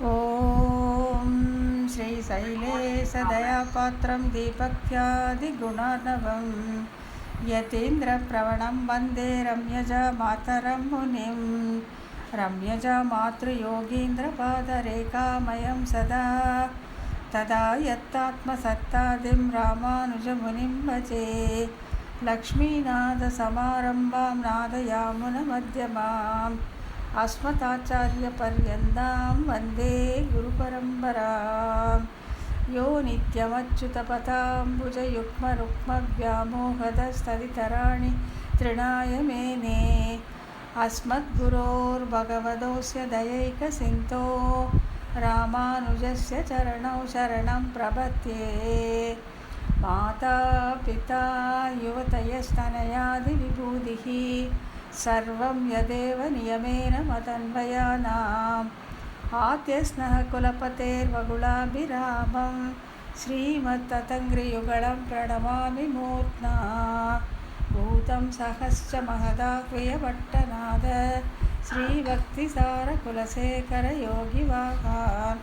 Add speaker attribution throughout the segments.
Speaker 1: ॐ श्रीशैलेशदयापात्रं दीपख्यादिगुणार्णवं यतीन्द्रप्रवणं वन्दे रम्यजामातरं मुनिं रम्यजामातृयोगीन्द्रपादरेखामयं सदा तदा यत्तात्मसत्तादिं रामानुजमुनिं भजे लक्ष्मीनाथसमारम्भां नादयामुनमध्यमाम् अस्मदाचार्यपर्यन्तां वन्दे गुरुपरम्परां यो नित्यमच्युतपथाम्बुजयुग्मरुक्मव्यामोहदस्तदितराणि तृणाय मेने अस्मद्गुरोर्भगवतोऽस्य दयैकसिन्धो रामानुजस्य चरणौ शरणं प्रपद्ये माता पिता युवतयस्तनयादिविभूतिः सर्वं यदेव नियमेन मदन्वयानाम् आद्यस्नः कुलपतेर्वगुलाभिरामं श्रीमत्ततङ्घ्रियुगलं प्रणमामि मूर्ध्ना भूतं सहश्च महदाह्वयभट्टनाद श्रीभक्तिसारकुलशेखरयोगिवाहान्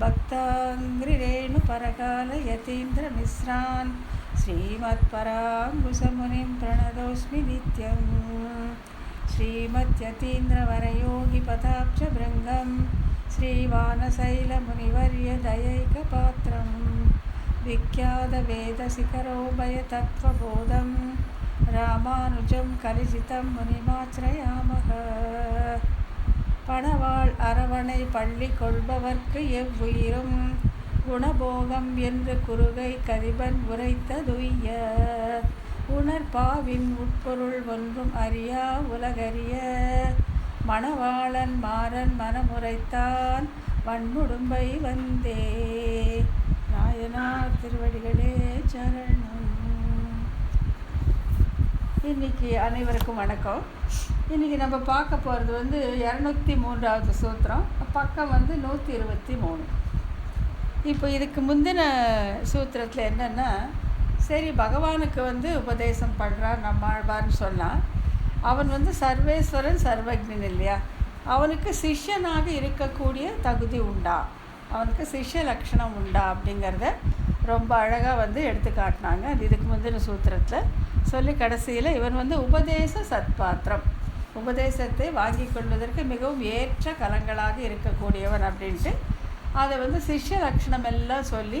Speaker 1: भक्ताङ्घ्रिरेणुपरकालयतीन्द्रमिश्रान् श्रीमत्पराङ्कुशमुनिं प्रणतोऽस्मि नित्यं श्रीमद्यतीन्द्रवरयोगिपदाब्जभृङ्गं श्रीवानशैलमुनिवर्यदयैकपात्रं विख्यातवेदशिखरोभयतत्त्वबोधं रामानुजं कलिजितं मुनिमाश्रयामः பணவாள் அரவணை பள்ளி கொள்பவர்க்கு எவ்வுயிரும் குணபோகம் என்று குறுகை கதிபன் உரைத்ததுய்ய உணர்பாவின் உட்பொருள் ஒன்றும் அறியா உலகறிய மணவாளன் மாறன் மனமுரைத்தான் வன்முடும்பை வந்தே. நாயனார் திருவடிகளே சரணம். இன்றைக்கி அனைவருக்கும் வணக்கம். இன்றைக்கி நம்ம பார்க்க போகிறது 203வது சூத்திரம், பக்கம் 123. இப்போ இதுக்கு முந்தின சூத்திரத்தில் என்னென்னா, சரி பகவானுக்கு உபதேசம் பண்ணுறான் நம்மாழ்வார்னு சொன்னால், அவன் சர்வேஸ்வரன் சர்வஜ்ஞன் இல்லையா, அவனுக்கு சிஷ்யனாக இருக்கக்கூடிய தகுதி உண்டா, அவனுக்கு சிஷ்ய லக்ஷணம் உண்டா அப்படிங்கிறத ரொம்ப அழகாக எடுத்து காட்டினாங்க. அது இதுக்கு முந்தின சூத்திரத்தில் சொல்லி கடைசியில் இவன் உபதேச சத்பாத்திரம், உபதேசத்தை வாங்கி கொள்வதற்கு மிகவும் ஏற்ற கலங்களாக இருக்கக்கூடியவன் அப்படின்ட்டு அதை சிஷ்ய லக்ஷணம் எல்லாம் சொல்லி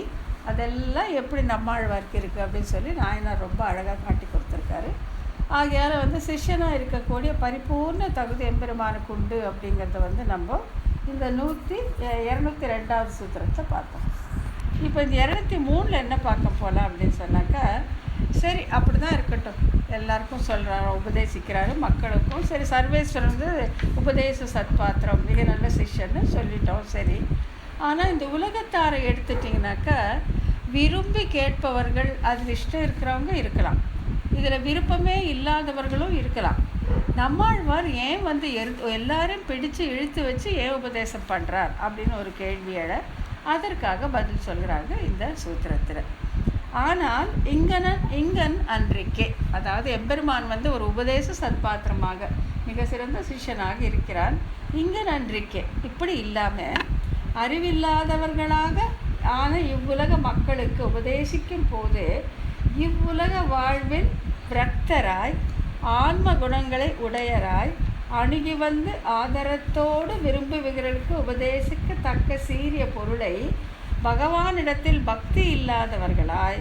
Speaker 1: அதெல்லாம் எப்படி நம்மாழ்வார்க்கு இருக்குது அப்படின்னு சொல்லி நாயனார் ரொம்ப அழகாக காட்டி கொடுத்துருக்காரு. ஆகையால் சிஷ்யனாக இருக்கக்கூடிய பரிபூர்ண தகுதி எம்பெருமானுக்கு உண்டு அப்படிங்கிறத நம்ம இந்த 202வது சூத்திரத்தில் பார்த்தோம். இப்போ இந்த 203ல் என்ன பார்க்க போகலாம் அப்படின்னு சொன்னாக்கா, சரி அப்படி தான் இருக்கட்டும், எல்லாருக்கும் சொல்கிறாரு, உபதேசிக்கிறாரு மக்களுக்கும். சரி சர்வேஸ்வரன் உபதேச சத்பாத்திரம், மிக நல்ல சிஷ்யன்னு சொல்லிட்டோம். சரி, ஆனால் இந்த உலகத்தாரை எடுத்துட்டிங்கனாக்கா, விரும்பி கேட்பவர்கள், அதில் இஷ்டம் இருக்கிறவங்க இருக்கலாம், இதில் விருப்பமே இல்லாதவர்களும் இருக்கலாம். நம்மாழ்வார் ஏன் எல்லாரையும் பிடிச்சு இழுத்து வச்சு ஏன் உபதேசம் பண்ணுறார் அப்படின்னு ஒரு கேள்வியோட அதற்காக பதில் சொல்கிறாங்க இந்த சூத்திரத்தில். ஆனால் இங்கன் அன்றைக்கே, அதாவது எம்பெருமான் ஒரு உபதேச சத்பாத்திரமாக மிக சிறந்த சிஷ்யனாக இருக்கிறான். இங்கன் அன்றைக்கே இப்படி இல்லாமல் அறிவில்லாதவர்களாக ஆன இவ்வுலக மக்களுக்கு உபதேசிக்கும் போது இவ்வுலக வாழ்வில் பிரக்தராய் ஆன்ம குணங்களை உடையராய் அணுகி ஆதரத்தோடு விரும்புகிறவர்களுக்கு உபதேசிக்கத்தக்க சீரிய பொருளை பகவானிடத்தில் பக்தி இல்லாதவர்களாய்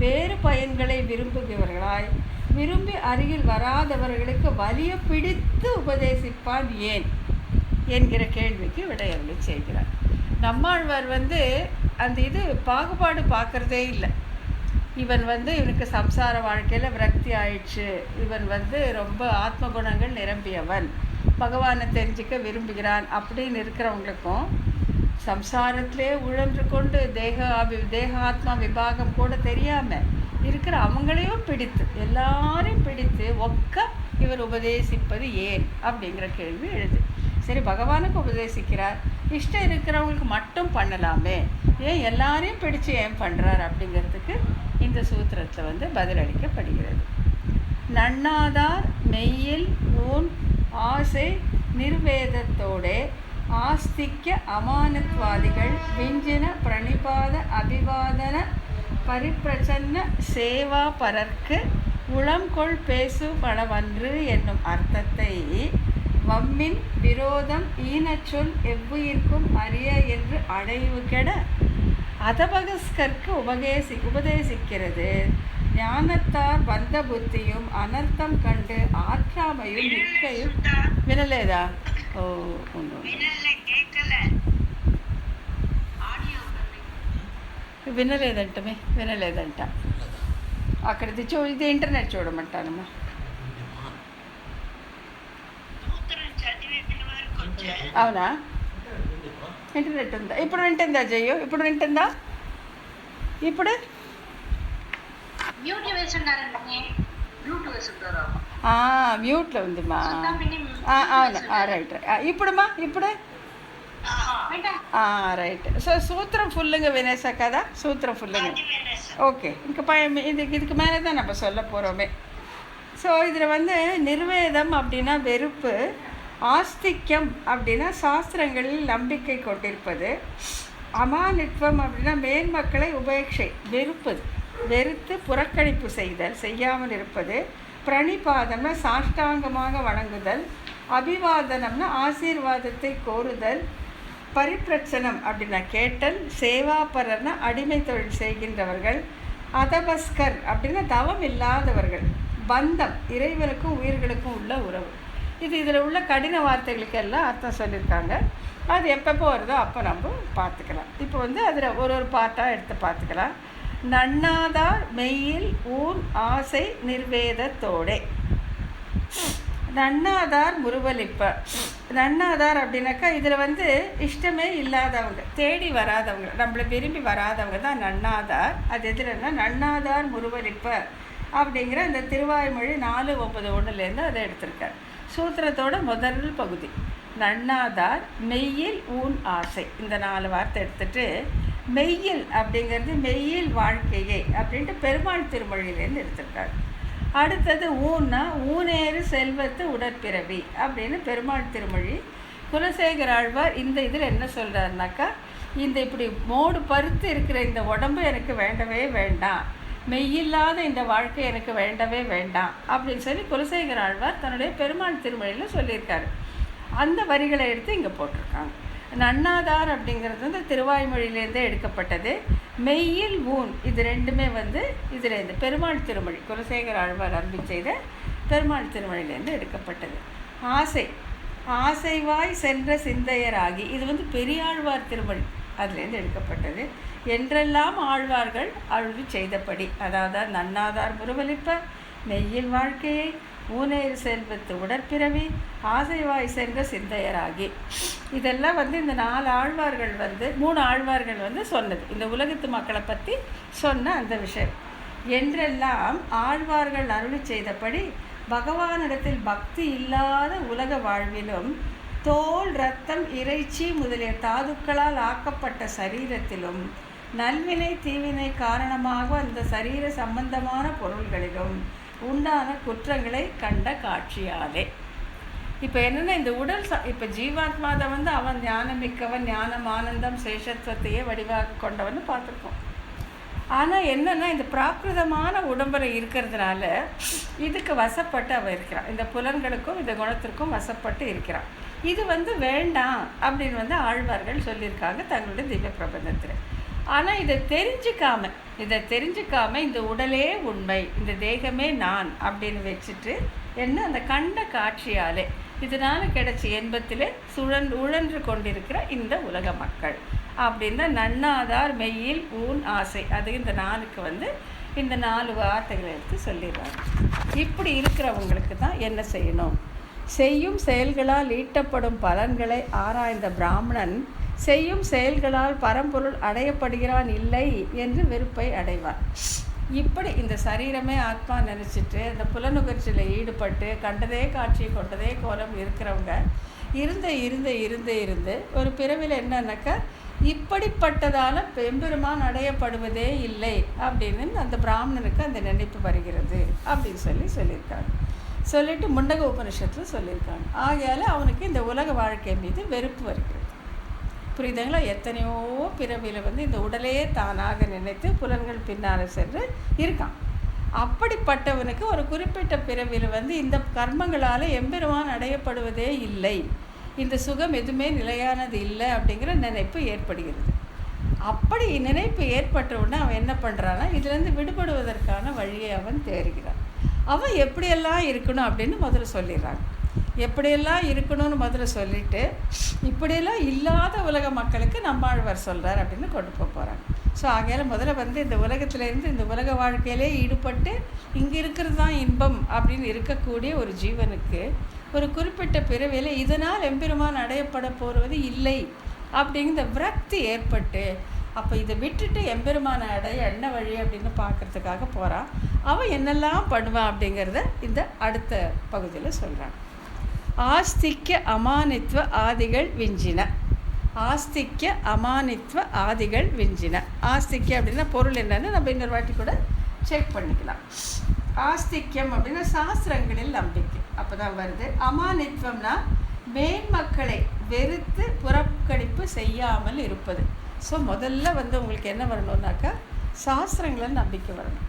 Speaker 1: வேறு பயன்களை விரும்புகிறவர்களாய் விரும்பி அருகில் வராதவர்களுக்கு வலிய பிடித்து உபதேசிப்பான் ஏன் என்கிற கேள்விக்கு விடையருளை செய்கிறார். நம்மாழ்வார் அந்த பாகுபாடு பார்க்குறதே இல்லை. இவன் இவனுக்கு சம்சார வாழ்க்கையில் விரக்தி ஆயிடுச்சு, இவன் ரொம்ப ஆத்ம குணங்கள் நிரம்பியவன், பகவானை தெரிஞ்சிக்க விரும்புகிறான் அப்படின்னு இருக்கிறவங்களுக்கும், சம்சாரத்திலே உழன்று கொண்டு தேக ஆத்மா விபாகம் கூட தெரியாமல் இருக்கிற அவங்களையும் பிடித்து எல்லாரையும் பிடித்து இவர் உபதேசிப்பது ஏன் அப்படிங்கிற கேள்வி எழுது. சரி பகவானுக்கு உபதேசிக்கிறார், இஷ்டம் இருக்கிறவங்களுக்கு மட்டும் பண்ணலாமே, ஏன் எல்லாரையும் பிடிச்சு ஏன் பண்ணுறார் அப்படிங்கிறதுக்கு இந்த சூத்திரத்தில் பதிலளிக்கப்படுகிறது. நன்னாதார் மெய்யில் ஊன் ஆசை நிர்வேதத்தோடே ஆஸ்திக்ய அமானத்வாதிகள் விஞ்சின பிரணிபாத அபிவாதன பரிப்பிரச்சன்ன சேவா பரர்க்கு உளம்கொள் பேசு படவன்று என்னும் அர்த்தத்தை வம்மின் விரோதம் ஈனச்சொல் எவ்வுயிர்க்கும் அறிய என்று அடைவு கெட அதபகஸ்கர்க்கு உபதேசிக்கிறது. ஞானத்தார் பந்த புத்தியும் அனர்த்தம் கண்டு ஆற்றாமையும் மிக்கையும் வினலேதா ఓ వినలేదంట అక్కడిది ఇది ఇంటర్నెట్ చూడమంటానమ్మా. అవునా, ఇంటర్నెట్ ఉందా? ఇప్పుడు వింటుందా జయ్యో? ఇప్పుడు వింటుందా? ఇప్పుడు మ్యూట్లో ఉందిమా. అవును, రైట్. ఇప్పుడుమా ఇప్పుడు రైట్. సో సూత్రం ஃபுல்லுங்க வினேசா కదా? சூத்திரம் ஃபுல்லுங்க. ஓகே, இதுக்கு மேலே தான் நம்ம சொல்ல போகிறோமே. ஸோ இதில் வந்து நிர்வேதம் அப்படின்னா வெறுப்பு, ஆஸ்திக்யம் அப்படின்னா சாஸ்திரங்களில் நம்பிக்கை கொண்டிருப்பது, அமானித்வம் அப்படின்னா மேன்மக்களை உபேட்சை வெறுப்பது, வெறுத்து புறக்கணிப்பு செய்தல், செய்யாமல் இருப்பது, பிரணிபாதம்னா சாஷ்டாங்கமாக வணங்குதல், அபிவாதனம்னா ஆசீர்வாதத்தை கோருதல், பரிப்பிரச்சனம் அப்படின்னா கேட்டல், சேவாபரர்னா அடிமை தொழில் செய்கின்றவர்கள், அதபஸ்கர் அப்படின்னா தவம் இல்லாதவர்கள், பந்தம் இறைவனுக்கும் உயிர்களுக்கும் உள்ள உறவு. இதில் உள்ள கடின வார்த்தைகளுக்கெல்லாம் அர்த்தம் சொல்லியிருக்காங்க. அது எப்பப்போ வருதோ அப்போ நம்ம பார்த்துக்கலாம். இப்போ வந்து அதில் ஒரு பார்ட்டாக எடுத்து பார்த்துக்கலாம். நன்னாதார் மெய்யில் ஊன் ஆசை நிர்வேதத்தோடே. நன்னாதார் முருவலிப்ப. நன்னாதார் அப்படின்னாக்கா இதில் வந்து இஷ்டமே இல்லாதவங்க, தேடி வராதவங்க, நம்மளை விரும்பி வராதவங்க தான் நன்னாதார். அது எதிரன்னா நன்னாதார் முருவலிப்ப அப்படிங்கிற இந்த திருவாய்மொழி 4:9 அதை எடுத்திருக்கார். சூத்திரத்தோட முதல் பகுதி நன்னாதார் மெய்யில் ஊன் ஆசை, இந்த 4 வார்த்தை எடுத்துட்டு மெய்யில் அப்படிங்கிறது மெய்யில் வாழ்க்கையை அப்படின்ட்டு பெருமாள் திருமொழியிலேருந்து எடுத்திருக்காரு. அடுத்தது ஊன்னா ஊனேறு செல்வத்து உடற்பிறவி அப்படின்னு பெருமாள் திருமொழி. குலசேகர ஆழ்வார் இந்த இதில் என்ன சொல்கிறாருனாக்கா, இந்த இப்படி மோடு பருத்து இருக்கிற இந்த உடம்பு எனக்கு வேண்டவே வேண்டாம், மெய்யில்லாத இந்த வாழ்க்கை எனக்கு வேண்டவே வேண்டாம் அப்படின்னு சொல்லி குலசேகர ஆழ்வார் தன்னுடைய பெருமாள் திருமொழியில் சொல்லியிருக்காரு. அந்த வரிகளை எடுத்து இங்கே போட்டிருக்காங்க. நன்னாதார் அப்படிங்கிறது வந்து திருவாய்மொழியிலேருந்தே எடுக்கப்பட்டது. மெய்யில் ஊன் இது ரெண்டுமே வந்து இதிலேருந்து பெருமாள் திருமொழி, குலசேகர ஆழ்வார் அருளி செய்த பெருமாள் திருமொழியிலேருந்து எடுக்கப்பட்டது. ஆசை, ஆசைவாய் சென்ற சிந்தையராகி இது வந்து பெரியாழ்வார் திருமொழி, அதுலேருந்து எடுக்கப்பட்டது. என்றெல்லாம் ஆழ்வார்கள் அருளி செய்தபடி, அதாவது நன்னாதார் முருவலிப்ப, மெய்யில் வாழ்க்கையை, ஊனேறு செல்வத்து உடற்பிறவி, ஆசைவாய் சென்ற சிந்தையராகி, இதெல்லாம் வந்து இந்த 4 ஆழ்வார்கள் வந்து 3 ஆழ்வார்கள் வந்து சொன்னது, இந்த உலகத்து மக்களை பற்றி சொன்ன அந்த விஷயம். என்றெல்லாம் ஆழ்வார்கள் அருளி செய்தபடி பகவானிடத்தில் பக்தி இல்லாத உலக வாழ்விலும் தோல், இரத்தம், இறைச்சி முதலிய தாதுக்களால் ஆக்கப்பட்ட சரீரத்திலும் நல்வினை தீவினை காரணமாக அந்த சரீர சம்பந்தமான பொருள்களிலும் உண்டான குற்றங்களை கண்ட காட்சியாலே. இப்போ என்னென்னா இந்த உடல் இப்போ ஜீவாத்மாதை வந்து அவன் ஞானமிக்கவன், ஞானம் ஆனந்தம் சேஷத்துவத்தையே வடிவாக கொண்டவன் பார்த்துருக்கோம். ஆனால் என்னென்னா இந்த பிராகிருதமான உடம்பில் இருக்கிறதுனால இதுக்கு வசப்பட்டு அவன் இருக்கிறான், இந்த புலன்களுக்கும் இந்த குணத்திற்கும் வசப்பட்டு இருக்கிறான். இது வந்து வேண்டாம் அப்படின்னு வந்து ஆழ்வார்கள் சொல்லியிருக்காங்க தங்களுடைய திவ்ய பிரபந்தத்தில். ஆனால் இதை தெரிஞ்சுக்காம இந்த உடலே உண்மை, இந்த தேகமே நான் அப்படின்னு வச்சுட்டு என்ன அந்த கண்ட காட்சியாலே இதனால் கிடைச்சி என்பத்திலே உழன்று கொண்டிருக்கிற இந்த உலக மக்கள் அப்படின்னா நன்னாதார் மெய்யில் ஊன் ஆசை, அது இந்த 4க்கு வந்து இந்த 4 வார்த்தைகளை எடுத்து சொல்லிடுறாங்க. இப்படி இருக்கிறவங்களுக்கு தான் என்ன செய்யணும்? செய்யும் செயல்களால் ஈட்டப்படும் பலன்களை ஆராய்ந்த பிராமணன் செய்யும் செயல்களால் பரம்பொருள் அடையப்படுகிறான் இல்லை என்று வெறுப்பை அடைவார். இப்படி இந்த சரீரமே ஆத்மா நினச்சிட்டு அந்த புலனுகர்ச்சியில் ஈடுபட்டு கண்டதே காட்சி கொண்டதே கோலம் இருக்கிறவங்க இருந்து ஒரு பிறவியில் என்னன்னாக்கா இப்படிப்பட்டதால் பெரும்பெருமான் அடையப்படுவதே இல்லை அப்படின்னு அந்த பிராமணனுக்கு அந்த நினைப்பு வருகிறது அப்படின்னு சொல்லியிருக்காங்க. சொல்லிட்டு முண்டக உபனிஷத்தில் சொல்லியிருக்காங்க. ஆகையால் அவனுக்கு இந்த உலக வாழ்க்கை மீது வெறுப்பு வருகிறது. புரியுதுங்களா? எத்தனையோ பிறவியில் வந்து இந்த உடலையே தானாக நினைத்து புலன்கள் பின்னால் சென்று இருக்கான். அப்படிப்பட்டவனுக்கு ஒரு குறிப்பிட்ட பிறவியில் வந்து இந்த கர்மங்களால் எம்பெருமான் அடையப்படுவதே இல்லை, இந்த சுகம் எதுவுமே நிலையானது இல்லை அப்படிங்கிற நினைப்பு ஏற்படுகிறது. அப்படி நினைப்பு ஏற்பட்ட உடனே அவன் என்ன பண்ணுறான்னா, இதுலேருந்து விடுபடுவதற்கான வழியை அவன் தேடுகிறான். அவன் எப்படியெல்லாம் இருக்கணும் அப்படின்னு முதல்ல சொல்லிடுறாங்க. எப்படியெல்லாம் இருக்கணும்னு முதல்ல சொல்லிவிட்டு, இப்படியெல்லாம் இல்லாத உலக மக்களுக்கு நம்மாழ்வார் சொல்கிறார் அப்படின்னு கொண்டு போகிறாங்க. ஸோ ஆகையால் முதல்ல வந்து இந்த உலகத்திலேருந்து இந்த உலக வாழ்க்கையிலே ஈடுபட்டு இங்கே இருக்கிறது தான் இன்பம் அப்படின்னு இருக்கக்கூடிய ஒரு ஜீவனுக்கு ஒரு குறிப்பிட்ட பிறவியில் இதனால் எம்பெருமான் அடையப்பட போவது இல்லை அப்படிங்கிற விரக்தி ஏற்பட்டு, அப்போ இதை விட்டுட்டு எம்பெருமானை அடைய என்ன வழி அப்படின்னு பார்க்குறதுக்காக போகிறான். அவன் என்னெல்லாம் பண்ணுவான் அப்படிங்கிறத இந்த அடுத்த பகுதியில் சொல்கிறான். ஆஸ்திக்ய அமானித்வ ஆதிகள் விஞ்சின. ஆஸ்திக்ய அமானித்வ ஆதிகள் விஞ்சின. ஆஸ்திக்ய அப்படின்னா பொருள் என்னன்னு நம்ம இன்னொரு வாட்டி கூட செக் பண்ணிக்கலாம். ஆஸ்திக்யம் அப்படின்னா சாஸ்திரங்களில் நம்பிக்கை, அப்போ தான் வருது. அமானித்வம்னா மேன்மக்களை வெறுத்து புறக்கணிப்பு செய்யாமல் இருப்பது. ஸோ முதல்ல வந்து உங்களுக்கு என்ன வரணும்னாக்கா, சாஸ்திரங்களில் நம்பிக்கை வரணும்.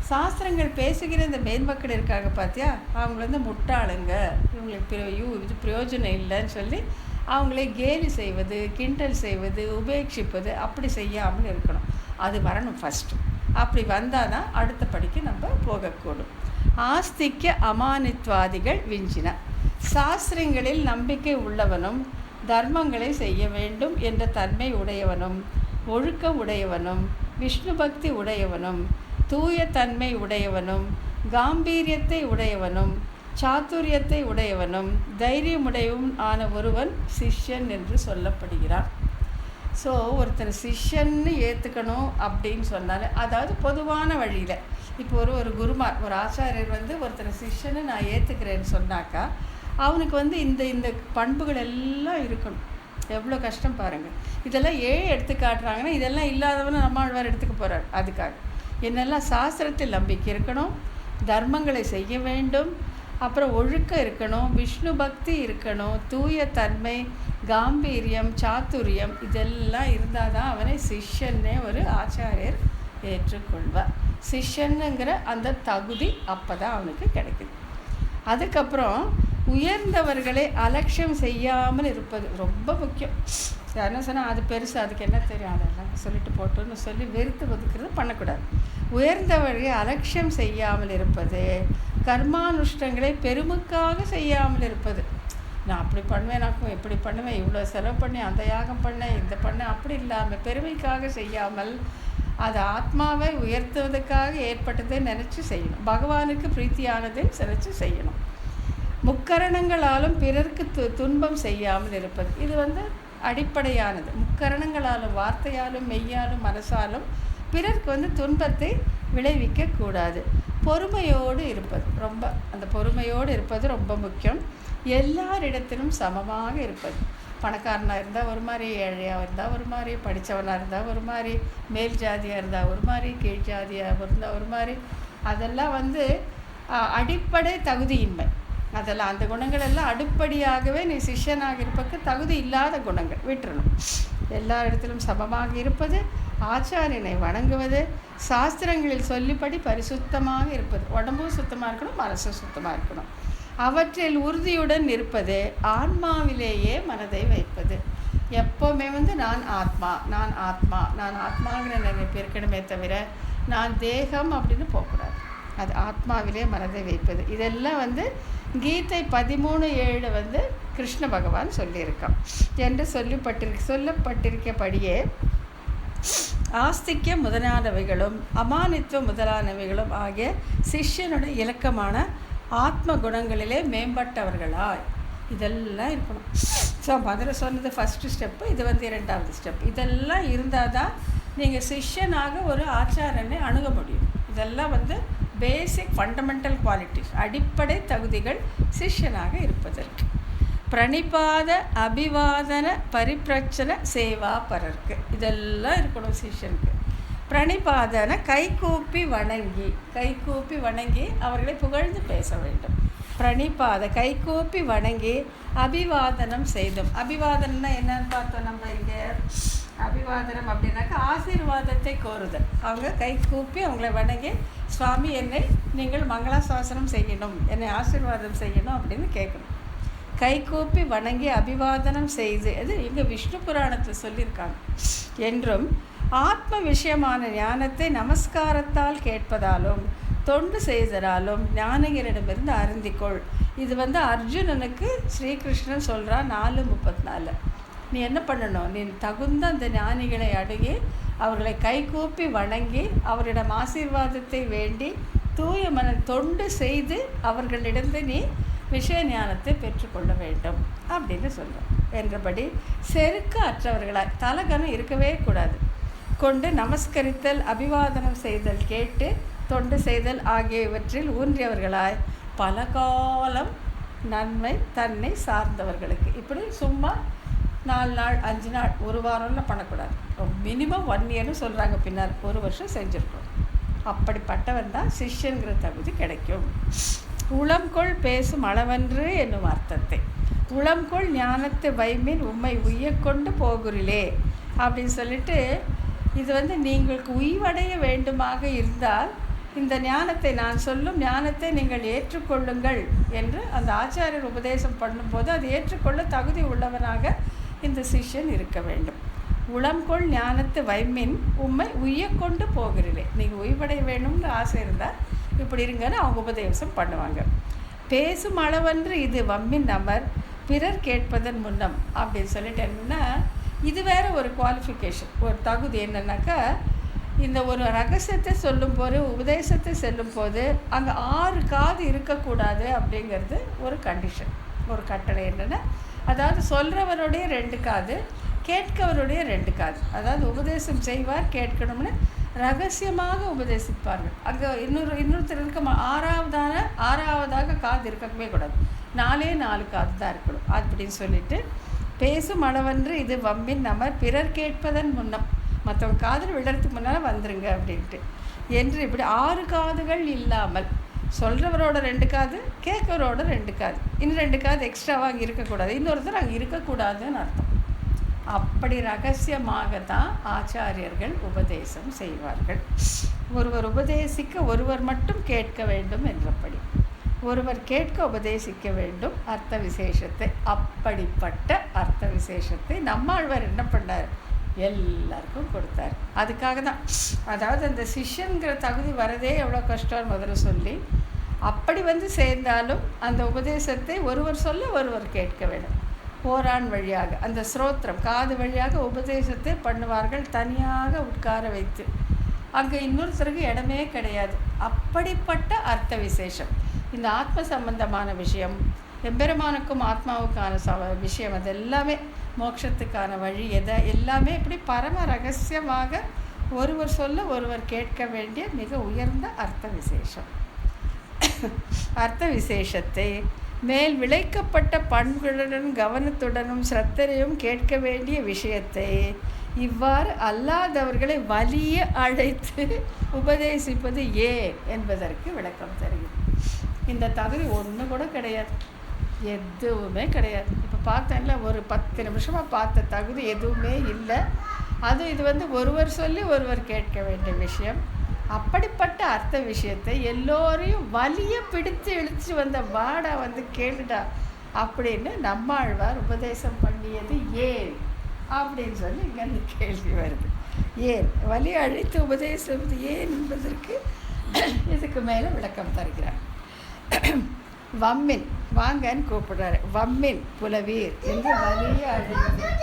Speaker 1: சாஸ்திரங்கள் பேசுகிற இந்த மேன்மக்கள் இருக்காங்க பார்த்தியா, அவங்க வந்து முட்டாளுங்க, இவங்களுக்கு இது பிரயோஜனம் இல்லைன்னு சொல்லி அவங்களே கேலி செய்வது, கிண்டல் செய்வது, உபேட்சிப்பது அப்படி செய்யாமல் இருக்கணும். அது வரணும் ஃபஸ்ட்டு. அப்படி வந்தால் தான் அடுத்த படிக்கு நம்ம போகக்கூடும். ஆஸ்திக்ய அமானித்வாதிகள் விஞ்சின. சாஸ்திரங்களில் நம்பிக்கை உள்ளவனும் தர்மங்களை செய்ய வேண்டும் என்ற தன்மை உடையவனும் ஒழுக்கம் உடையவனும் விஷ்ணு பக்தி உடையவனும் தூய தன்மை உடையவனும் காம்பீரியத்தை உடையவனும் சாத்துரியத்தை உடையவனும் தைரியமுடையவும் ஆன ஒருவன் சிஷ்யன் என்று சொல்லப்படுகிறான். ஸோ ஒருத்தர் சிஷ்யன்னு ஏற்றுக்கணும் அப்படின்னு சொன்னாலே, அதாவது பொதுவான வழியில் இப்போ ஒரு குருமார் ஒரு ஆச்சாரியர் வந்து ஒருத்தர் சிஷ்யன்னு நான் ஏற்றுக்கிறேன்னு சொன்னாக்கா அவனுக்கு வந்து இந்த பண்புகள் எல்லாம் இருக்கணும். எவ்வளோ கஷ்டம் பாருங்கள். இதெல்லாம் ஏன் எடுத்து காட்டுறாங்கன்னா, இதெல்லாம் இல்லாதவனை நம்மாழ்வார் எடுத்துக்க போகிறார். அதுக்காக என்னெல்லாம் சாஸ்திரத்தில் நம்பிக்கை இருக்கணும், தர்மங்களை செய்ய வேண்டும், அப்புறம் ஒழுக்கம் இருக்கணும், விஷ்ணு பக்தி இருக்கணும், தூய தன்மை, காம்பீரியம், சாத்துரியம் இதெல்லாம் இருந்தால் தான் அவனை சிஷ்யன்னே ஒரு ஆச்சாரியர் ஏற்றுக்கொள்வார். சிஷ்யனுங்கிற அந்த தகுதி அப்போ தான் அவனுக்கு கிடைக்குது. அதுக்கப்புறம் உயர்ந்தவர்களை அலட்சியம் செய்யாமல் இருப்பது ரொம்ப முக்கியம். என்ன சொன்னால் அது பெருசு, அதுக்கு என்ன தெரியும், அதெல்லாம் சொல்லிட்டு போட்டோன்னு சொல்லி வெறுத்து ஒதுக்கிறது பண்ணக்கூடாது. உயர்ந்தவர்களை அலட்சியம் செய்யாமல் இருப்பது, கர்மானுஷ்டங்களை பெருமைக்காக செய்யாமல் இருப்பது. நான் அப்படி பண்ணுவேன், நான் எப்படி பண்ணுவேன், இவ்வளோ செலவு பண்ணி அந்த யாகம் பண்ணேன், இந்த பண்ணேன், அப்படி இல்லாமல் பெருமைக்காக செய்யாமல் அது ஆத்மாவை உயர்த்துவதற்காக ஏற்பட்டதை நினச்சி செய்யணும். பகவானுக்கு பிரீத்தியானதை நினச்சி செய்யணும். முக்கரணங்களாலும் பிறருக்கு துன்பம் செய்யாமல் இருப்பது, இது வந்து அடிப்படையானது. முக்கரணங்களாலும் வார்த்தையாலும் மெய்யாலும் மனசாலும் பிறருக்கு வந்து துன்பத்தை விளைவிக்கக்கூடாது. பொறுமையோடு இருப்பது ரொம்ப, அந்த பொறுமையோடு இருப்பது ரொம்ப முக்கியம். எல்லாரிடத்திலும் சமமாக இருப்பது. பணக்காரனாக இருந்தால் ஒரு மாதிரி, ஏழையாக இருந்தால் ஒரு மாதிரி, படித்தவனாக இருந்தால் ஒரு மாதிரி, மேல் ஜாதியாக இருந்தால் ஒரு மாதிரி, கீழ் ஜாதியாக இருந்தால் ஒரு மாதிரி, அதெல்லாம் வந்து அடிப்படை தகுதியின்மை. அதெல்லாம் அந்த குணங்கள் எல்லாம் அடிப்படையாகவே நீ சிஷ்யனாக இருப்பதற்கு தகுதி இல்லாத குணங்கள், விட்டுறணும். எல்லா இடத்திலும் சமமாக இருப்பது, ஆச்சாரியனை வணங்குவது, சாஸ்திரங்களில் சொல்லிப்படி பரிசுத்தமாக இருப்பது, உடம்பும் சுத்தமாக இருக்கணும், மனசும் சுத்தமாக இருக்கணும். அவற்றில் உறுதியுடன் இருப்பது, ஆன்மாவிலேயே மனதை வைப்பது. எப்போவுமே வந்து நான் ஆத்மா, நான் ஆத்மா, நான் ஆத்மாங்கிற நினைப்பு இருக்கணுமே தவிர நான் தேகம் அப்படின்னு போகக்கூடாது. அது ஆத்மாவிலே மனதை வைப்பது. இதெல்லாம் வந்து கீதை 13:7 வந்து கிருஷ்ண பகவான் சொல்லியிருக்கான் என்று சொல்லப்பட்டிருக்கபடியே ஆஸ்திக்ய முதலானவைகளும் அமானித்துவ முதலானவைகளும் ஆகிய சிஷ்யனுடைய இலக்கமான ஆத்ம குணங்களிலே மேம்பட்டவர்களாய் இதெல்லாம் இருக்கணும். ஸோ முதல்ல சொன்னது ஃபஸ்ட்டு ஸ்டெப்பு, இது வந்து 2வது ஸ்டெப். இதெல்லாம் இருந்தால் தான் நீங்கள் சிஷ்யனாக ஒரு ஆச்சாரனை அணுக முடியும். இதெல்லாம் வந்து பேசிக் ஃபண்டமெண்டல் குவாலிட்டிஸ், அடிப்படை தகுதிகள் சிஷ்யனாக இருப்பதற்கு. பிரணிபாத அபிவாதன பரிப்பிரச்சன சேவா பரருக்கு, இதெல்லாம் இருக்கணும் சிஷ்யனுக்கு. பிரணிபாதன கைகூப்பி வணங்கி அவர்களை புகழ்ந்து பேச வேண்டும். பிரணிபாத கைகூப்பி வணங்கி அபிவாதனம் செய்தோம். அபிவாதனம்னா என்னன்னு பார்த்தோம் நம்ம இங்கே. அபிவாதனம் அப்படின்னாக்கா ஆசீர்வாதத்தை கோருதல். அவங்க கை கூப்பி அவங்கள வணங்கி, சுவாமி என்னை நீங்கள் மங்களாசாசனம் செய்யணும், என்னை ஆசீர்வாதம் செய்யணும் அப்படின்னு கேட்கணும். கை கூப்பி வணங்கி அபிவாதனம் செய்து, அது இங்கே விஷ்ணு புராணத்தில் சொல்லியிருக்காங்க. என்றும் ஆத்ம விஷயமான ஞானத்தை நமஸ்காரத்தால் கேட்பதாலும் தொண்டு செய்ததாலும் ஞானிகளிடமிருந்து அருந்திக்கொள். இது அர்ஜுனனுக்கு ஸ்ரீகிருஷ்ணன் சொல்கிறான் 4:34. நீ என்ன பண்ணணும், நீ தகுந்த அந்த ஞானிகளை அணுகி அவர்களை கைகூப்பி வணங்கி அவரிடம் ஆசீர்வாதத்தை வேண்டி தூய மன தொண்டு செய்து அவர்களிடந்து நீ விஷய ஞானத்தை பெற்றுக்கொள்ள வேண்டும் அப்படின்னு சொல்கிறோம். என்றபடி செருக்கு அற்றவர்களாய், தலகனம் இருக்கவே கூடாது, கொண்டு நமஸ்கரித்தல் அபிவாதனம் செய்தல் கேட்டு தொண்டு செய்தல் ஆகியவற்றில் ஊன்றியவர்களாய் பல காலம் நன்மை தன்னை சார்ந்தவர்களுக்கு. இப்படி சும்மா 4 நாள் 5 நாள் 1 வாரம்லாம் பண்ணக்கூடாது. மினிமம் 1 இயர்னு சொல்கிறாங்க. பின்னால் 1 வருஷம் செஞ்சுருக்கோம். அப்படிப்பட்டவன் தான் சிஷ்யங்கிற தகுதி கிடைக்கும். உளம்கொள் பேசும் அளவன்று என்னும் அர்த்தத்தை, உளம்கொள் ஞானத்தை வைமின் உம்மை உய்யக்கொண்டு போகுறிலே அப்படின்னு சொல்லிட்டு, இது நீங்களுக்கு உய்வடைய வேண்டுமாக இருந்தால் இந்த ஞானத்தை, நான் சொல்லும் ஞானத்தை நீங்கள் ஏற்றுக்கொள்ளுங்கள் என்று அந்த ஆச்சாரியர் உபதேசம் பண்ணும்போது அது ஏற்றுக்கொள்ள தகுதி உள்ளவனாக இந்த சிஷ்யன் இருக்க வேண்டும். உளம்கொள் ஞானத்தை வைமின் உம்மை உய்யக்கொண்டு போகிறீர்களே, நீங்கள் உய்வடைய வேணும்னு ஆசை இருந்தால் இப்படி இருங்கன்னு அவங்க உபதேசம் பண்ணுவாங்க. பேசும் அளவன்று இது வம்மின் அமர் பிறர் கேட்பதன் முன்னம் அப்படின்னு சொல்லிட்டு என்னென்னா, இது வேறு ஒரு குவாலிஃபிகேஷன், ஒரு தகுதி. என்னென்னாக்கா, இந்த ஒரு ரகசியத்தை சொல்லும்போது, உபதேசத்தை செல்லும்போது அங்கே 6 காது இருக்கக்கூடாது அப்படிங்கிறது ஒரு கண்டிஷன், ஒரு கட்டளை. என்னென்னா, அதாவது சொல்கிறவருடைய 2 காது, கேட்கவருடைய 2 காது. அதாவது உபதேசம் செய்வார், கேட்கணும்னு ரகசியமாக உபதேசிப்பார்கள். அங்கே இன்னொருத்தர் இருக்க ஆறாவதாக காது இருக்கவே கூடாது, 4 காது தான் இருக்கணும் அப்படின்னு சொல்லிட்டு, பேசும் அளவன்று இது வம்பின் நமர் பிறர் கேட்பதன் முன்னம், மற்றவங்க காதில் விடுறதுக்கு முன்னால் வந்துருங்க அப்படின்ட்டு என்று இப்படி 6 காதுகள் இல்லாமல் சொல்கிறவரோட 2 காது, கேட்கவரோட 2 காது, இன்னும் 2 காது எக்ஸ்ட்ராவாக அங்கே இருக்கக்கூடாது, இன்னொருத்தர் அங்கே இருக்கக்கூடாதுன்னு அர்த்தம். அப்படி ரகசியமாக தான் ஆச்சாரியர்கள் உபதேசம் செய்வார்கள். ஒருவர் உபதேசிக்க ஒருவர் மட்டும் கேட்க வேண்டும் என்றபடி, ஒருவர் கேட்க உபதேசிக்க வேண்டும் அர்த்த விசேஷத்தை. அப்படிப்பட்ட அர்த்த விசேஷத்தை நம்மாழ்வார் என்ன பண்ணார், எல்லாருக்கும் கொடுத்தார். அதுக்காக தான், அதாவது அந்த சிஷ்யங்கிற தகுதி வரதே எவ்வளோ கஷ்டம்னு முதல்ல சொல்லி, அப்படி சேர்ந்தாலும் அந்த உபதேசத்தை ஒருவர் சொல்ல ஒருவர் கேட்க வேண்டும். போரான் வழியாக, அந்த ஸ்ரோத்திரம் காது வழியாக உபதேசத்தை பண்ணுவார்கள், தனியாக உட்கார வைத்து. அங்கே இன்னொருத்தருக்கு இடமே கிடையாது. அப்படிப்பட்ட அர்த்த விசேஷம், இந்த ஆத்ம சம்பந்தமான விஷயம், எம்பெருமானுக்கும் ஆத்மாவுக்கான விஷயம், அது எல்லாமே மோட்சத்துக்கான வழி, எல்லாமே இப்படி பரம ரகசியமாக ஒருவர் சொல்ல ஒருவர் கேட்க வேண்டிய மிக உயர்ந்த அர்த்த விசேஷம். அர்த்த விசேஷத்தை மேல் விளைக்கப்பட்ட பண்புகளுடன் கவனத்துடனும் சிரத்தையும் கேட்க வேண்டிய விஷயத்தை இவ்வாறு அல்லாதவர்களை வலிய அழைத்து உபதேசிப்பது ஏன் என்பதற்கு விளக்கம் தருகிறது. இந்த தகுதி ஒன்று கூட கிடையாது, எதுவுமே கிடையாது. இப்போ பார்த்தேன்ல, ஒரு 10 நிமிஷமாக பார்த்த தகுதி எதுவுமே இல்லை. இது ஒருவர் சொல்லி ஒருவர் கேட்க வேண்டிய விஷயம். அப்படிப்பட்ட அர்த்த விஷயத்தை எல்லோரையும் வலிய பிடித்து இழுத்து வந்த வாடா கேளுடா அப்படின்னு நம்மாழ்வார் உபதேசம் பண்ணியது ஏன் அப்படின்னு சொல்லி இங்கே அந்த கேள்வி வருது. ஏன் வலி அழைத்து உபதேசம் ஏன் என்பதற்கு இதுக்கு மேலே விளக்கம் தருகிறார். வம்மின் வாங்கன்னு கூப்பிடுறாரு, வம்மின் புலவீர் என்று வலிய அழைத்து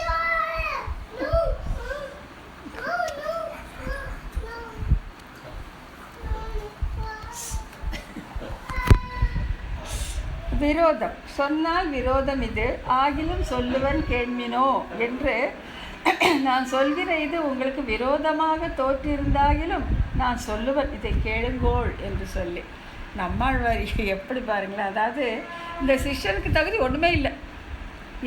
Speaker 1: விரோதம் சொன்னால் விரோதம் இது ஆகிலும் சொல்லுவன் கேள்மினோ என்று, நான் சொல்கிற இது உங்களுக்கு விரோதமாக தோற்றிருந்தாகிலும் நான் சொல்லுவன், இதை கேளுங்கோள் என்று சொல்லி நம்மாழ்வார் எப்படி பாருங்களேன். அதாவது இந்த சிஷ்யனுக்கு தகுதி ஒன்றுமே இல்லை,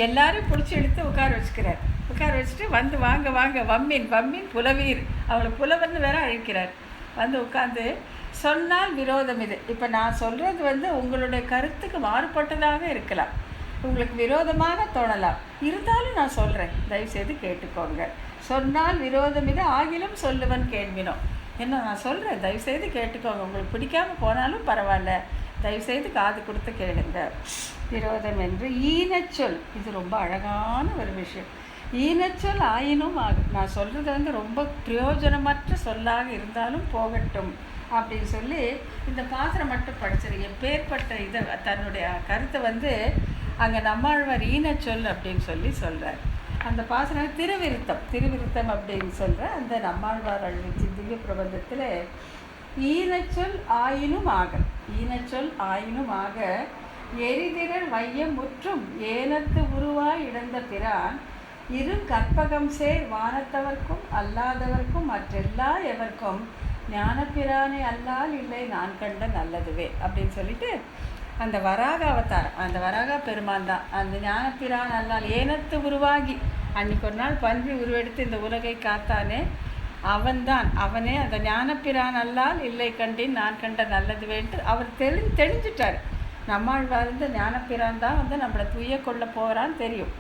Speaker 1: எல்லாரும் பிடிச்சி எடுத்து உட்கார வச்சுக்கிறார். உட்கார வச்சுட்டு வாங்க வாங்க வம்மின் புலவீர், அவளை புலவர்னு வேற அழைக்கிறார். உட்காந்து சொன்னால் விரோதம் இது. இப்போ நான் சொல்கிறது வந்து உங்களுடைய கருத்துக்கு மாறுபட்டதாக இருக்கலாம், உங்களுக்கு விரோதமாக தோணலாம். இருந்தாலும் நான் சொல்கிறேன், தயவுசெய்து கேட்டுக்கோங்க. சொன்னால் விரோதம் இது, ஆகிலும் சொல்லுவன் கேள்வினோ. என்ன நான் சொல்கிறேன், தயவுசெய்து கேட்டுக்கோங்க. உங்களுக்கு பிடிக்காமல் போனாலும் பரவாயில்ல, தயவுசெய்து காது கொடுத்து கேளுங்க. விரோதம் என்று ஈனச்சொல், இது ரொம்ப அழகான ஒரு விஷயம். ஈனச்சொல் ஆயினும் ஆகும். நான் சொல்கிறது வந்து ரொம்ப பிரயோஜனமற்ற சொல்லாக இருந்தாலும் போகட்டும் அப்படின்னு சொல்லி இந்த பாத்திரம் மட்டும் படிச்சிருங்க. பேர்பட்ட இதை தன்னுடைய கருத்தை வந்து அங்கே நம்மாழ்வார் ஈனச்சொல் அப்படின்னு சொல்லி சொல்கிறார். அந்த பாசனம் திருவிருத்தம் அப்படின்னு சொல்கிற அந்த நம்மாழ்வார் அழிவிச்சு திவ்ய பிரபந்தத்தில் ஈனச்சொல் ஆயினும் ஆக எரிதிரள் வையம் முற்றும் ஏனத்து உருவாய் இழந்த பிரான் இரு கற்பகம் சேர் வானத்தவர்க்கும் அல்லாதவர்க்கும் மற்றெல்லா எவர்க்கும் ஞானப்பிரானே அல்லால் இல்லை நான் கண்ட நல்லதுவே அப்படின்னு சொல்லிட்டு அந்த வராக அவதாரம், அந்த வராக பெருமான் தான் அந்த ஞானப்பிரான் அல்லால் ஏனத்து உருவாகி அன்றைக்கி ஒரு நாள் பன்றி உருவெடுத்து இந்த உலகை காத்தானே அவனே அந்த ஞானப்பிரான் அல்லால் இல்லை கண்டின் நான் கண்ட நல்லதுவேன்ட்டு அவர் தெளிஞ்சிட்டார். நம்மாழ்வார் இந்த ஞானப்பிரான் தான் வந்து நம்மளை தூய கொள்ள போகிறான்னு தெரியும்.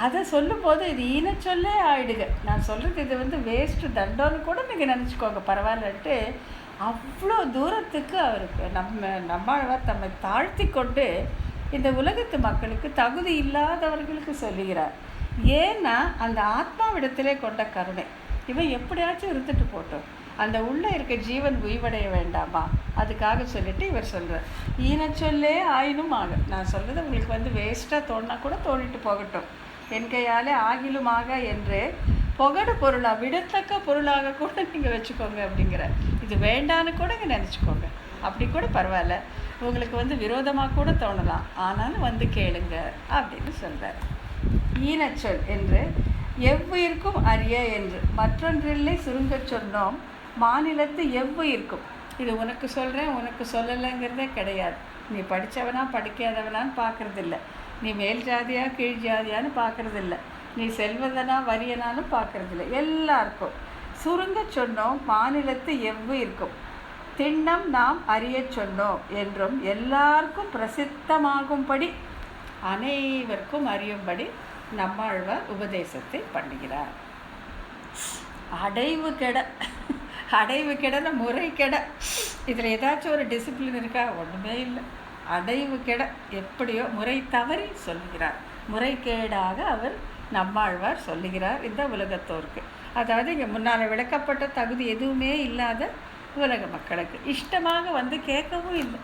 Speaker 1: அதை சொல்லும்போது இது ஈனச்சொல்லே ஆயிடுங்க. நான் சொல்கிறது இது வந்து வேஸ்ட்டு தண்டோன்னு கூட நீங்கள் நினச்சிக்கோங்க, பரவாயில்லன்ட்டு அவ்வளோ தூரத்துக்கு அவருக்கு நம்மாழ்வார் தம்மை தாழ்த்தி கொண்டு இந்த உலகத்து மக்களுக்கு தகுதி இல்லாதவர்களுக்கு சொல்லுகிறார். ஏன்னா அந்த ஆத்மாவிடத்திலே கொண்ட கருணை. இவன் எப்படியாச்சும் இருந்துட்டு போட்டோம், அந்த உள்ளே இருக்க ஜீவன் உய்வடைய வேண்டாமா, அதுக்காக சொல்லிட்டு இவர் சொல்கிறார் ஈனச்சொல்லே ஆயினும் ஆக. நான் சொல்கிறது உங்களுக்கு வந்து வேஸ்ட்டாக தோணுனா கூட தோணிட்டு போகட்டும், என் கையாலே ஆகிலுமாக என்று புகடு பொருளாக விடத்தக்க பொருளாக கூட நீங்கள் வச்சுக்கோங்க அப்படிங்கிற. இது வேண்டான்னு கூட இங்கே நினச்சிக்கோங்க, அப்படி கூட பரவாயில்ல, உங்களுக்கு வந்து விரோதமாக கூட தோணலாம், ஆனாலும் வந்து கேளுங்க அப்படின்னு சொல்கிறார். ஈனச்சொல் என்று எவ்வுயிர்க்கும் அறிய என்று மற்றொன்றில்லை சுருங்கச் சொன்னோம் மாநிலத்து எவ்வுயிர்க்கும். இது உனக்கு சொல்கிறேன் உனக்கு சொல்லலைங்கிறதே கிடையாது. நீ படித்தவனா படிக்காதவனான்னு பார்க்குறதில்ல, நீ மேல் ஜாதியா கீழ் ஜாதியான்னு பார்க்குறதில்ல, நீ செல்வதனா வரியனாலும் பார்க்குறதில்ல. எல்லாருக்கும் சுருங்க சொன்னோம் மாநிலத்து எவ்வுயிர்க்கும் திண்ணம் நாம் அறிய சொன்னோம் என்றும் எல்லாருக்கும் பிரசித்தமாகும்படி அனைவருக்கும் அறியும்படி நம்மாழ்வார் உபதேசத்தை பண்ணுகிறார். அடைவு கெடன முறை கெட. இதில் ஏதாச்சும் ஒரு டிசிப்ளின் இருக்கா? ஒன்றுமே இல்லை. அடைவு கெட எப்படியோ முறை தவறி சொல்லுகிறார், முறைகேடாக அவர் நம்மாழ்வார் சொல்லுகிறார் இந்த உலகத்தோருக்கு. அதாவது இங்கே முன்னால் விளக்கப்பட்ட தகுதி எதுவுமே இல்லாத உலக மக்களுக்கு இஷ்டமாக வந்து கேட்கவும் இல்லை,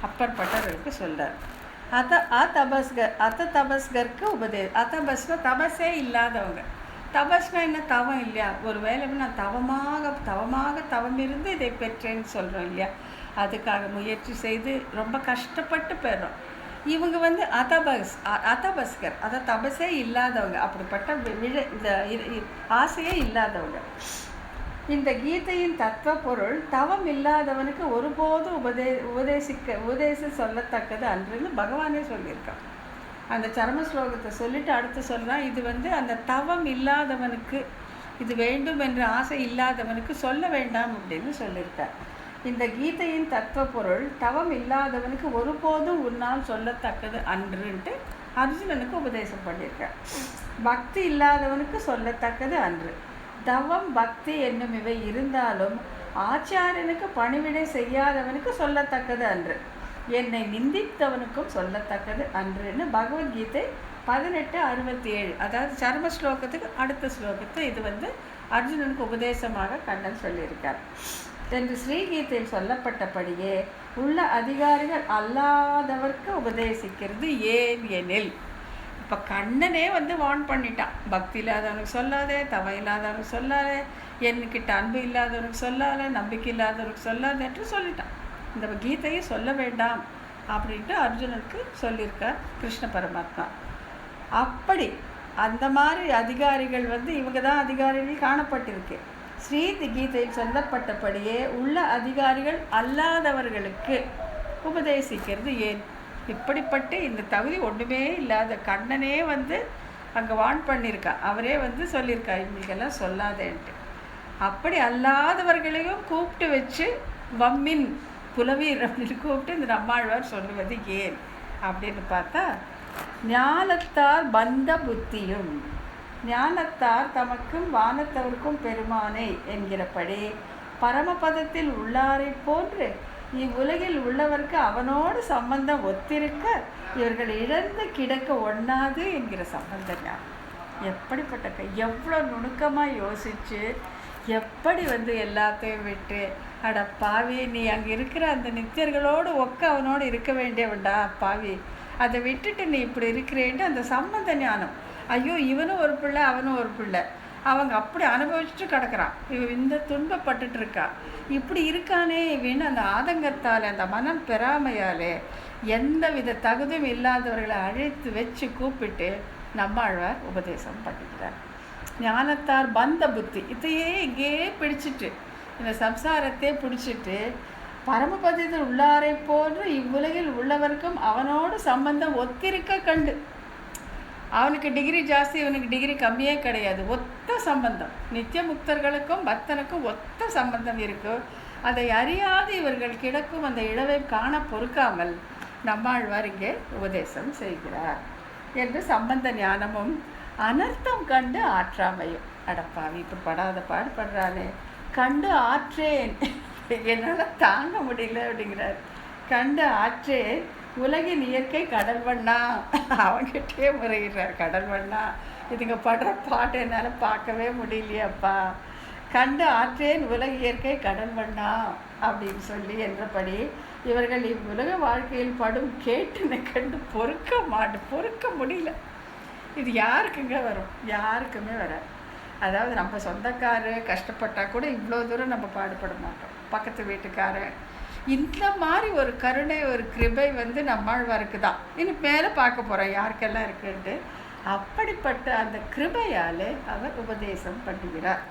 Speaker 1: அப்பற்பட்டவர்களுக்கு சொல்கிறார். தபஸ்கருக்கு அதபஸ்னா தபஸே இல்லாதவங்க. தபஸ்னா என்ன, தவம் இல்லையா? ஒரு வேளை நான் தவம் இருந்து இதை பெற்றேன்னு சொல்கிறோம் இல்லையா, அதுக்காக முயற்சி செய்து ரொம்ப கஷ்டப்பட்டு பெறோம். இவங்க வந்து அதபஸ்கர், அதை தபஸே இல்லாதவங்க, அப்படிப்பட்ட இந்த ஆசையே இல்லாதவங்க. இந்த கீதையின் தத்துவ பொருள் தவம் இல்லாதவனுக்கு ஒருபோதும் உபதேச சொல்லத்தக்கது அன்றுன்னு பகவானே சொல்லியிருக்கான். அந்த சரம ஸ்லோகத்தை சொல்லிட்டு அடுத்து சொல்கிறான், இது வந்து அந்த தவம் இல்லாதவனுக்கு, இது வேண்டும் என்ற ஆசை இல்லாதவனுக்கு சொல்ல வேண்டாம் அப்படின்னு சொல்லியிருக்கார். இந்த கீதையின் தத்துவ பொருள் தவம் இல்லாதவனுக்கு ஒருபோதும் உன்னால் சொல்லத்தக்கது அன்றுன்ட்டு அர்ஜுனனுக்கு உபதேசம் பண்ணியிருக்கார். பக்தி இல்லாதவனுக்கு சொல்லத்தக்கது அன்று. தவம் பக்தி என்னும் இவை இருந்தாலும் ஆச்சாரியனுக்கு பணிவிடை செய்யாதவனுக்கு சொல்லத்தக்கது அன்று. என்னை நிந்தித்தவனுக்கும் சொல்லத்தக்கது அன்றுன்னு பகவத்கீதை 18:67, அதாவது சர்ம ஸ்லோகத்துக்கு அடுத்த ஸ்லோகத்தை இது வந்து அர்ஜுனனுக்கு உபதேசமாக கண்ணன் சொல்லியிருக்கார். என்று ஸ்ரீகீதையில் சொல்லப்பட்டபடியே உள்ள அதிகாரிகள் அல்லாதவர்க்கு உபதேசிக்கிறது ஏன் எனில், இப்போ கண்ணனே வந்து வார்ன் பண்ணிட்டான், பக்தி இல்லாதவனுக்கு சொல்லாதே, தவம் இல்லாதவனுக்கு சொல்லாதே, என்கிட்ட அன்பு இல்லாதவனுக்கு சொல்லாத, நம்பிக்கை இல்லாதவனுக்கு சொல்லாதேன்று சொல்லிட்டான். இந்த கீதையை சொல்ல வேண்டாம் அப்படின்ட்டு அர்ஜுனனுக்கு சொல்லியிருக்கார் கிருஷ்ண பரமாத்மா. அப்படி அந்த மாதிரி அதிகாரிகள் வந்து இவங்க தான் அதிகாரிகள் காணப்பட்டிருக்கு. ஸ்ரீ கீதையில் சொல்லப்பட்டபடியே உள்ள அதிகாரிகள் அல்லாதவர்களுக்கு உபதேசிக்கிறது ஏன்? இப்படிப்பட்டு இந்த தகுதி ஒன்றுமே இல்லாத கண்ணனே வந்து அங்கே வார்ன் பண்ணியிருக்கா, அவரே வந்து சொல்லியிருக்கா இவங்களுக்கெல்லாம் சொல்லாதேன்ட்டு. அப்படி அல்லாதவர்களையும் கூப்பிட்டு வச்சு வம்மின் புலவீர் அப்படின்னு கூப்பிட்டு இந்த நம்மாழ்வார் சொல்லுவது ஏன் அப்படின்னு பார்த்தா, ஞானத்தார் பந்த புத்தியும், ஞானத்தார் தமக்கும் வானத்தவருக்கும் பெருமானை என்கிறபடி பரமபதத்தில் உள்ளாரை போன்று இவ்வுலகில் உள்ளவருக்கு அவனோடு சம்பந்தம் ஒத்திருக்க இவர்கள் இழந்து கிடக்க ஒண்ணாது என்கிற சம்பந்தம் ஞானம். எப்படிப்பட்ட எவ்வளோ நுணுக்கமாக யோசித்து எப்படி எல்லாத்தையும் விட்டு, அட பாவி நீ அங்கே இருக்கிற அந்த நித்தியர்களோடு அவனோடு இருக்க வேண்டியவன்டா பாவி, அதை விட்டுட்டு நீ இப்படி இருக்கிறேன்ட்டு அந்த சம்பந்த ஞானம். ஐயோ இவனும் ஒரு பிள்ளை அவனும் ஒரு பிள்ளை, அவங்க அப்படி அனுபவிச்சுட்டு கிடக்கிறான், இவன் இந்த துன்பப்பட்டுட்டு இருக்கா, இப்படி இருக்கானே இவன்னு அந்த ஆதங்கத்தால் அந்த மனம் பெறாமையாலே எந்த வித தகுதியும் இல்லாதவர்களை அழைத்து வச்சு கூப்பிட்டு நம்மாழ்வார் உபதேசம் பண்ணிக்கிறார். ஞானத்தார் பந்த புத்தி இதையே இங்கேயே பிடிச்சிட்டு, இந்த சம்சாரத்தையே பிடிச்சிட்டு பரமபதத்தில் உள்ளாரை போன்று இவ்வுலகில் உள்ளவர்க்கும் அவனோடு சம்பந்தம் ஒத்திருக்க கண்டு, அவனுக்கு டிகிரி ஜாஸ்தி இவனுக்கு டிகிரி கம்மியே கிடையாது, ஒத்த சம்பந்தம், நித்திய முக்தர்களுக்கும் பக்தனுக்கும் ஒத்த சம்பந்தம் இருக்கும். அதை அறியாது இவர்கள் கிடக்கும் அந்த இழவை காண பொறுக்காமல் நம்மாழ்வார் இங்கே உபதேசம் செய்கிறார் என்று சம்பந்த ஞானமும் அனர்த்தம் கண்டு ஆற்றாமையும். அடப்பாவி இப்போ படாத பாடுபடுறானே, கண்டு ஆற்றேன், என்னால் தாங்க முடியல அப்படிங்கிறார். கண்டு ஆற்றேன் உலகின் இயற்கை கடல் வண்ணா, அவங்ககிட்டே முறையிடுறார். கடல் வண்ணா இதுங்க படுற பாட்டு என்னால் பார்க்கவே முடியலையப்பா, கண்டு ஆற்றேன் உலக இயற்கை கடல் வண்ணா அப்படின்னு சொல்லி என்றபடி இவர்கள் இவ்வுலக வாழ்க்கையில் படும் கேட்டுனை கண்டு பொறுக்க முடியல. இது யாருக்குங்க வரும்? யாருக்குமே வராது. அதாவது நம்ம சொந்தக்காரர் கஷ்டப்பட்டால் கூட இவ்வளோ தூரம் நம்ம பாடுபட மாட்டோம். பக்கத்து வீட்டுக்காரர் இந்த மாதிரி ஒரு கருணை ஒரு கிருபை நம்மாழ்வாருக்கு தான். இனி மேலே பார்க்க போகிறோம் யாருக்கெல்லாம் இருக்குன்ட்டு. அப்படிப்பட்ட அந்த கிருபையாலே அவர் உபதேசம் பண்ணுகிறார்.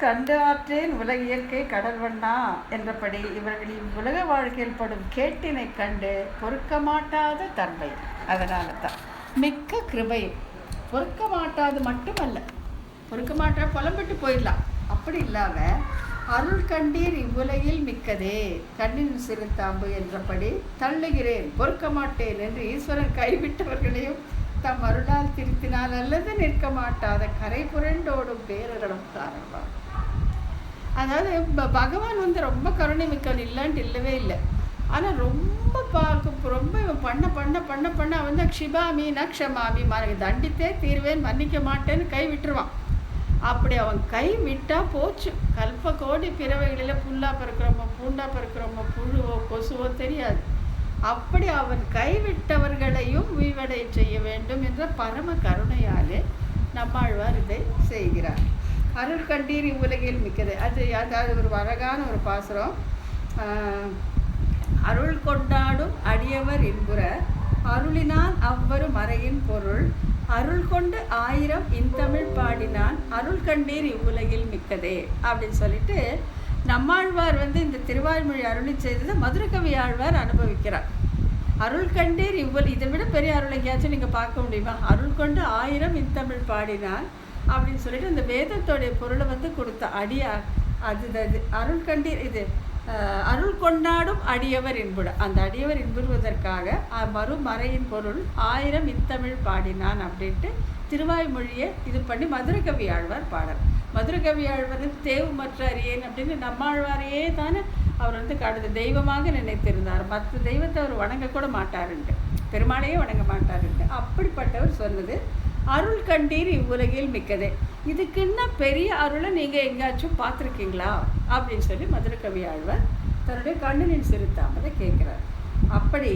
Speaker 1: கண்டு ஆற்றேன் உலக இயற்கை கடல் வண்ணா என்றபடி இவர்களின் உலக வாழ்க்கையில் படும் கேட்டினை கண்டு பொறுக்க மாட்டாத தன்மை. அதனால தான் மிக்க கிருபை. பொறுக்க மாட்டாது மட்டுமல்ல, பொறுக்க மாட்டா புலம்பிட்டு போயிடலாம், அப்படி இல்லாமல் அருள் கண்டீர் இவ்வுலகில் மிக்கதே கண்ணின் சிறுத்தாம்பு என்றபடி தள்ளுகிறேன் பொறுக்க மாட்டேன் என்று ஈஸ்வரன் கைவிட்டவர்களையும் தம் அருளால் திருத்தினால் அல்லது நிற்க மாட்டாத கரை புரண்டோடும் பேரர்களும் காரணமாக. அதாவது பகவான் ரொம்ப கருணை மிக்கவன் இல்லைன்ட்டு இல்லவே இல்லை. ஆனால் ரொம்ப இவன் பண்ண அவன் க்ஷிபாமி நக்ஷமாமி தண்டித்தே தீர்வேன் மன்னிக்க மாட்டேன்னு கை விட்டுருவான். அப்படி அவன் கை விட்டால் போச்சு. கல்ப கோடி பிறவைகளில் புல்லா பிறக்கிறோமோ பூண்டா பிறக்கிறோமோ புழுவோ கொசுவோ தெரியாது. அப்படி அவன் கைவிட்டவர்களையும் உய்வடை செய்ய வேண்டும் என்ற பரம கருணையாலே நம்மாழ்வார் இதை செய்கிறார். அருள் கண்டீர் இவ்வுலகில் மிக்கது. அதாவது ஒரு அழகான ஒரு பாசுரம். அருள் கொண்டாடும் அடியவர் இன்புற அருளினான் அவ்வரு மறையின் பொருள் அருள் கொண்டு 1000 இன்தமிழ் பாடினான் அருள் கண்டீர் இவ்வுலகில் மிக்கதே அப்படின்னு சொல்லிட்டு நம்மாழ்வார் இந்த திருவாய்மொழி அருளி செய்ததை மதுரகவி ஆழ்வார் அனுபவிக்கிறார். அருள் கண்டீர் இதை விட பெரிய அருள் எங்கேயாச்சும் நீங்கள் பார்க்க முடியுமா? அருள் கொண்டு 1000 இன்தமிழ் பாடினான் அப்படின்னு சொல்லிட்டு இந்த வேதத்தோடைய பொருளை கொடுத்த அடியா அது அருள் கண்டீர். இது அருள் கொண்டாடும் அடியவர் என்புட, அந்த அடியவர் என்புவதற்காக மறுமறையின் பொருள் 1000 இன்தமிழ் பாடினான் அப்படின்ட்டு திருவாய்மொழியை இது பண்ணி மதுரகவி ஆழ்வார் பாடல். மதுரகவி ஆழ்வார் தேவு மற்ற அறியேன் அப்படின்னு நம்மாழ்வாரையே தானே அவர் கடந்த தெய்வமாக நினைத்திருந்தார். மற்ற தெய்வத்தை அவர் வணங்கக்கூட மாட்டாருன்ட்டு, பெருமாளையே வணங்க மாட்டாருன்ட்டு. அப்படிப்பட்டவர் சொன்னது அருள் கண்டீர் இவ்வுலகில் மிக்கதே. இதுக்குன்னா பெரிய அருளை நீங்கள் எங்கேயாச்சும் பார்த்துருக்கீங்களா அப்படின்னு சொல்லி மதுரகவி ஆழ்வார் தன்னுடைய கண்ணினின் சிறுத்தாமதை கேட்குறார். அப்படி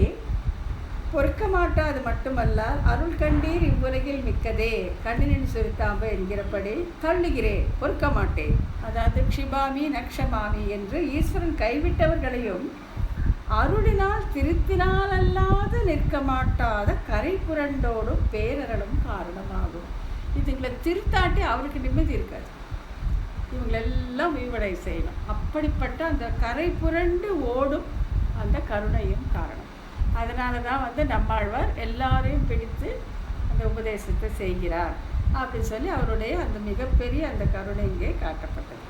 Speaker 1: பொறுக்க மாட்டாது மட்டுமல்ல அருள் கண்டீர் இவ்வுலகில் மிக்கதே கண்ணினின் சிறுத்தாம்பு என்கிறபடி தள்ளுகிறேன் பொறுக்க மாட்டேன். அதாவது க்ஷிபாமி நக்ஷமாமி என்று ஈஸ்வரன் கைவிட்டவர்களையும் அருளினால் திருத்தினால் அல்லாது நிற்க மாட்டாத கரை புரண்டோடும் பேரர்களும் காரணமாகும். இதுங்களை திருத்தாட்டி அவருக்கு நிம்மதி இருக்காது, இவங்களெல்லாம் உய்வடை செய்யணும். அப்படிப்பட்ட அந்த கரை புரண்டு ஓடும் அந்த கருணையும் காரணம். அதனால தான் நம்மாழ்வார் எல்லாரையும் பிடித்து அந்த உபதேசத்தை செய்கிறார் அப்படின்னு சொல்லி அவருடைய அந்த மிகப்பெரிய அந்த கருணை இங்கே காட்டப்பட்டது.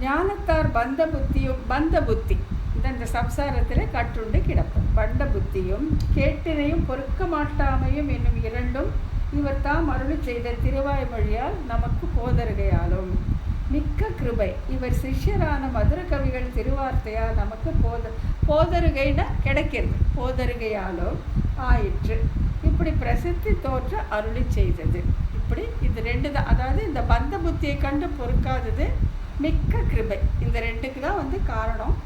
Speaker 1: ஞானத்தார் பந்த புத்தி இந்த சம்சாரத்தில் கட்டுண்டு கிடப்போம். பண்ட புத்தியும் கேட்டினையும் பொறுக்க மாட்டாமையும் என்னும் இரண்டும் இவர் தாம் அருளி செய்த திருவாய்மொழியால் நமக்கு போதருகையாலும் மிக்க கிருபை இவர் சிஷ்யரான மதுர கவிகள் திருவார்த்தையால் நமக்கு போதருகைனா கிடைக்கிறது. போதருகையாலும் ஆயிற்று. இப்படி பிரசித்தி தோற்ற அருளி செய்தது. இப்படி இது ரெண்டு தான். அதாவது இந்த பந்த புத்தியை கண்டு பொறுக்காதது, மிக்க கிருபை, இந்த ரெண்டுக்கு தான் காரணம்.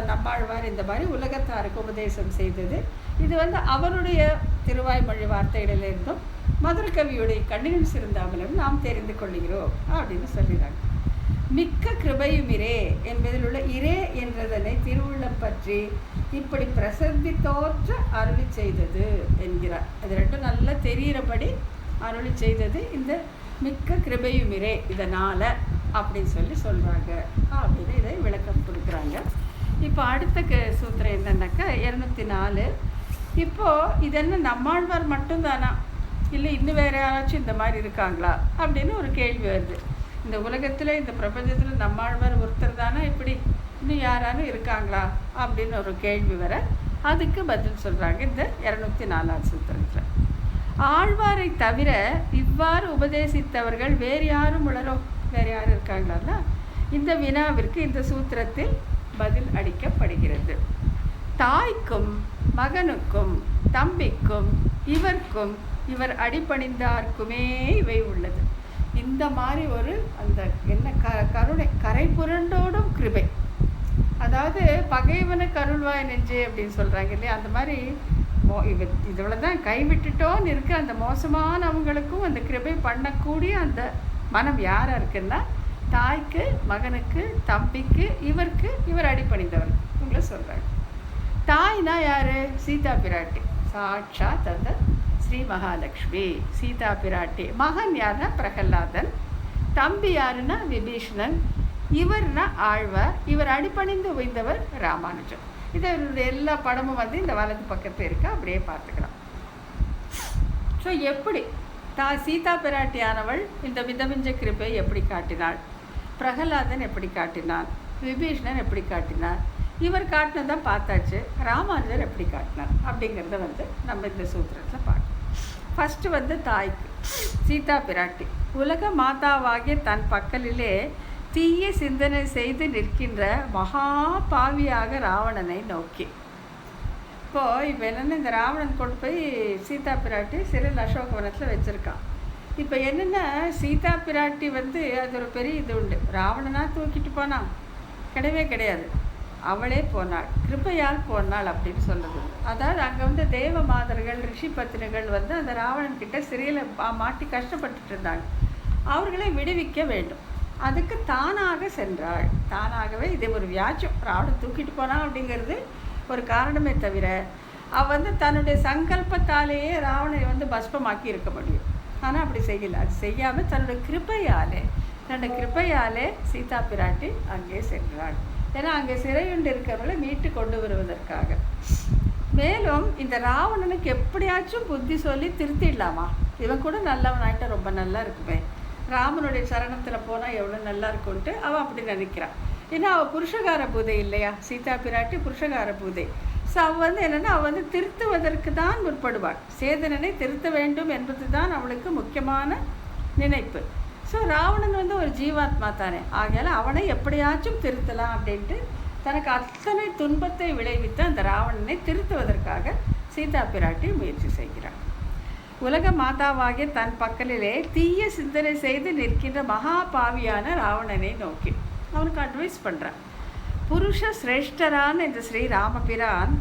Speaker 1: நம்மாழ்வார் இந்த மாதிரி உலகத்தாருக்கு உபதேசம் செய்தது. இது அவருடைய திருவாய்மொழி வார்த்தைகளிலிருந்தும் மதுரகவியுடைய கண்ணினும் சிறந்தாமலும் நாம் தெரிந்து கொள்கிறோம் அப்படின்னு சொல்லிடுறாங்க. மிக்க கிருபையும் இரே என்பதில் உள்ள இரே என்றதனை திருவுள்ளம் பற்றி இப்படி பிரசித்தி தோற்ற அருளி செய்தது என்கிறார். அது ரெண்டும் நல்லா தெரிகிறபடி அருளி செய்தது இந்த மிக்க கிருபையும் இரே இதனால் அப்படின்னு சொல்கிறாங்க அப்படின்னு இதை விளக்கம் கொடுக்குறாங்க. இப்போ அடுத்த சூத்திரம் என்னன்னாக்கா 204. இப்போது இது என்ன நம்மாழ்வார் மட்டும்தானா, இல்லை இன்னும் வேறு யாராச்சும் இந்த மாதிரி இருக்காங்களா அப்படின்னு ஒரு கேள்வி வருது. இந்த உலகத்தில் இந்த பிரபஞ்சத்தில் நம்மாழ்வார் ஒருத்தர் தானே, இப்படி இன்னும் யாராலும் இருக்காங்களா அப்படின்னு ஒரு கேள்வி வர அதுக்கு பதில் சொல்கிறாங்க இந்த 204 சூத்திரத்தில். ஆழ்வாரை தவிர இவ்வாறு உபதேசித்தவர்கள் வேறு யாரும் உளரோ, வேறு யாரும் இருக்காங்களா? இந்த வினாவிற்கு இந்த சூத்திரத்தில் பதில் அளிக்கப்படுகிறது. தாய்க்கும் மகனுக்கும் தம்பிக்கும் இவர்க்கும் இவர் அடிபணிந்தார்க்குமே இவை உள்ளது. இந்த மாதிரி ஒரு அந்த என்ன கருணை கரை புரண்டோடும் கிருபை, அதாவது பகைவனை கருள்வாய் நெஞ்சே அப்படின்னு சொல்கிறாங்க இல்லையா, அந்த மாதிரி இதோட தான் கைவிட்டுட்டோன்னு இருக்க அந்த மோசமானவங்களுக்கும் அந்த கிருபை பண்ணக்கூடிய அந்த மனம் யாராக இருக்குன்னா தாய்க்கு மகனுக்கு தம்பிக்கு இவர் அடிபணிந்தவர் உங்களை சொல்கிறாங்க. தாய்னா யார்? சீதா பிராட்டி, சாட்சாத் அந்த ஸ்ரீ மகாலட்சுமி சீதா பிராட்டி. மகன் யாருன்னா பிரகலாதன், தம்பி யாருன்னா விபீஷணன், இவர்னா ஆழ்வார், இவர் அடிபணிந்து உய்ந்தவர் ராமானுஜன். இதனுடைய எல்லா படமும் இந்த வலது பக்கத்தில் இருக்கு, அப்படியே பார்த்துக்கலாம். ஸோ எப்படி சீதா பிராட்டியானவள் இந்த விதமிஞ்ச கிருப்பை எப்படி காட்டினாள், பிரகலாதன் எப்படி காட்டினான், விபீஷணன் எப்படி காட்டினார், இவர் காட்டினதான் பார்த்தாச்சு. ராமானுஜர் எப்படி காட்டினார் அப்படிங்கிறத நம்ம இந்த சூத்திரத்தில் பார்க்கணும். ஃபஸ்ட்டு தாய்க்கு சீதா பிராட்டி உலக மாதாவாகிய தன் பக்கலிலே தீய சிந்தனை செய்து நிற்கின்ற மகா பாவியாக ராவணனை நோக்கி. இப்போ என்னென்ன இந்த ராவணன் கொண்டு போய் சீதா பிராட்டி சிறில் அசோகவனத்தில் வச்சுருக்கான். இப்போ என்னென்னா சீதா பிராட்டி அது ஒரு பெரிய இது உண்டு. ராவணனாக தூக்கிட்டு போனான் கிடையவே கிடையாது, அவளே போனாள், கிருபையால் போனாள் அப்படின்னு சொல்லுது. அதாவது அங்கே தேவ மாதர்கள் ரிஷி பத்தினிகள் அந்த ராவணன் கிட்ட சிறையில் மாட்டி கஷ்டப்பட்டுட்டு இருந்தாங்க. அவர்களை விடுவிக்க வேண்டும். அதுக்கு தானாக சென்றாள். தானாகவே இது ஒரு வியாஜம், ராவணன் தூக்கிட்டு போனான் அப்படிங்கிறது ஒரு காரணமே தவிர தன்னுடைய சங்கல்பத்தாலேயே ராவணனை பஸ்பமாக்கி இருக்க முடியும். ஆனால் அப்படி செய்யலை. அது செய்யாமல் தன்னுடைய கிருபையாலே சீதா பிராட்டி அங்கே சென்றாள். ஏன்னா அங்கே சிறையுண்டு இருக்கிறவர்களை மீட்டு கொண்டு வருவதற்காக. மேலும் இந்த ராவணனுக்கு எப்படியாச்சும் புத்தி சொல்லி திருத்திடலாமா, இவன் கூட நல்லவனாயிட்ட ரொம்ப நல்லா இருக்குமே, ராமனுடைய சரணத்தில் போனால் எவ்வளோ நல்லா இருக்கும்ன்ட்டு அவன் அப்படி நினைக்கிறான். ஏன்னா அவள் புருஷகார பூதை இல்லையா, சீதா பிராட்டி புருஷகார பூதை. ஸோ அவள் என்னென்னா அவள் திருத்துவதற்கு தான் முற்படுவாள். சேதனனை திருத்த வேண்டும் என்பது தான் அவளுக்கு முக்கியமான நினைப்பு. ஸோ ராவணன் ஒரு ஜீவாத்மா தானே, ஆகையால் அவனை எப்படியாச்சும் திருத்தலாம் அப்படின்ட்டு தனக்கு அத்தனை துன்பத்தை விளைவித்து அந்த ராவணனை திருத்துவதற்காக சீதா பிராட்டி முயற்சி செய்கிறாள். உலக மாதாவாகிய தன் பக்கலிலே தீய சிந்தனை செய்து நிற்கின்ற மகா பாவியான ராவணனை நோக்கி அவனுக்கு அட்வைஸ் பண்ணுறான். புருஷ சிரேஷ்டரான இந்த ஸ்ரீ ராமபிரான்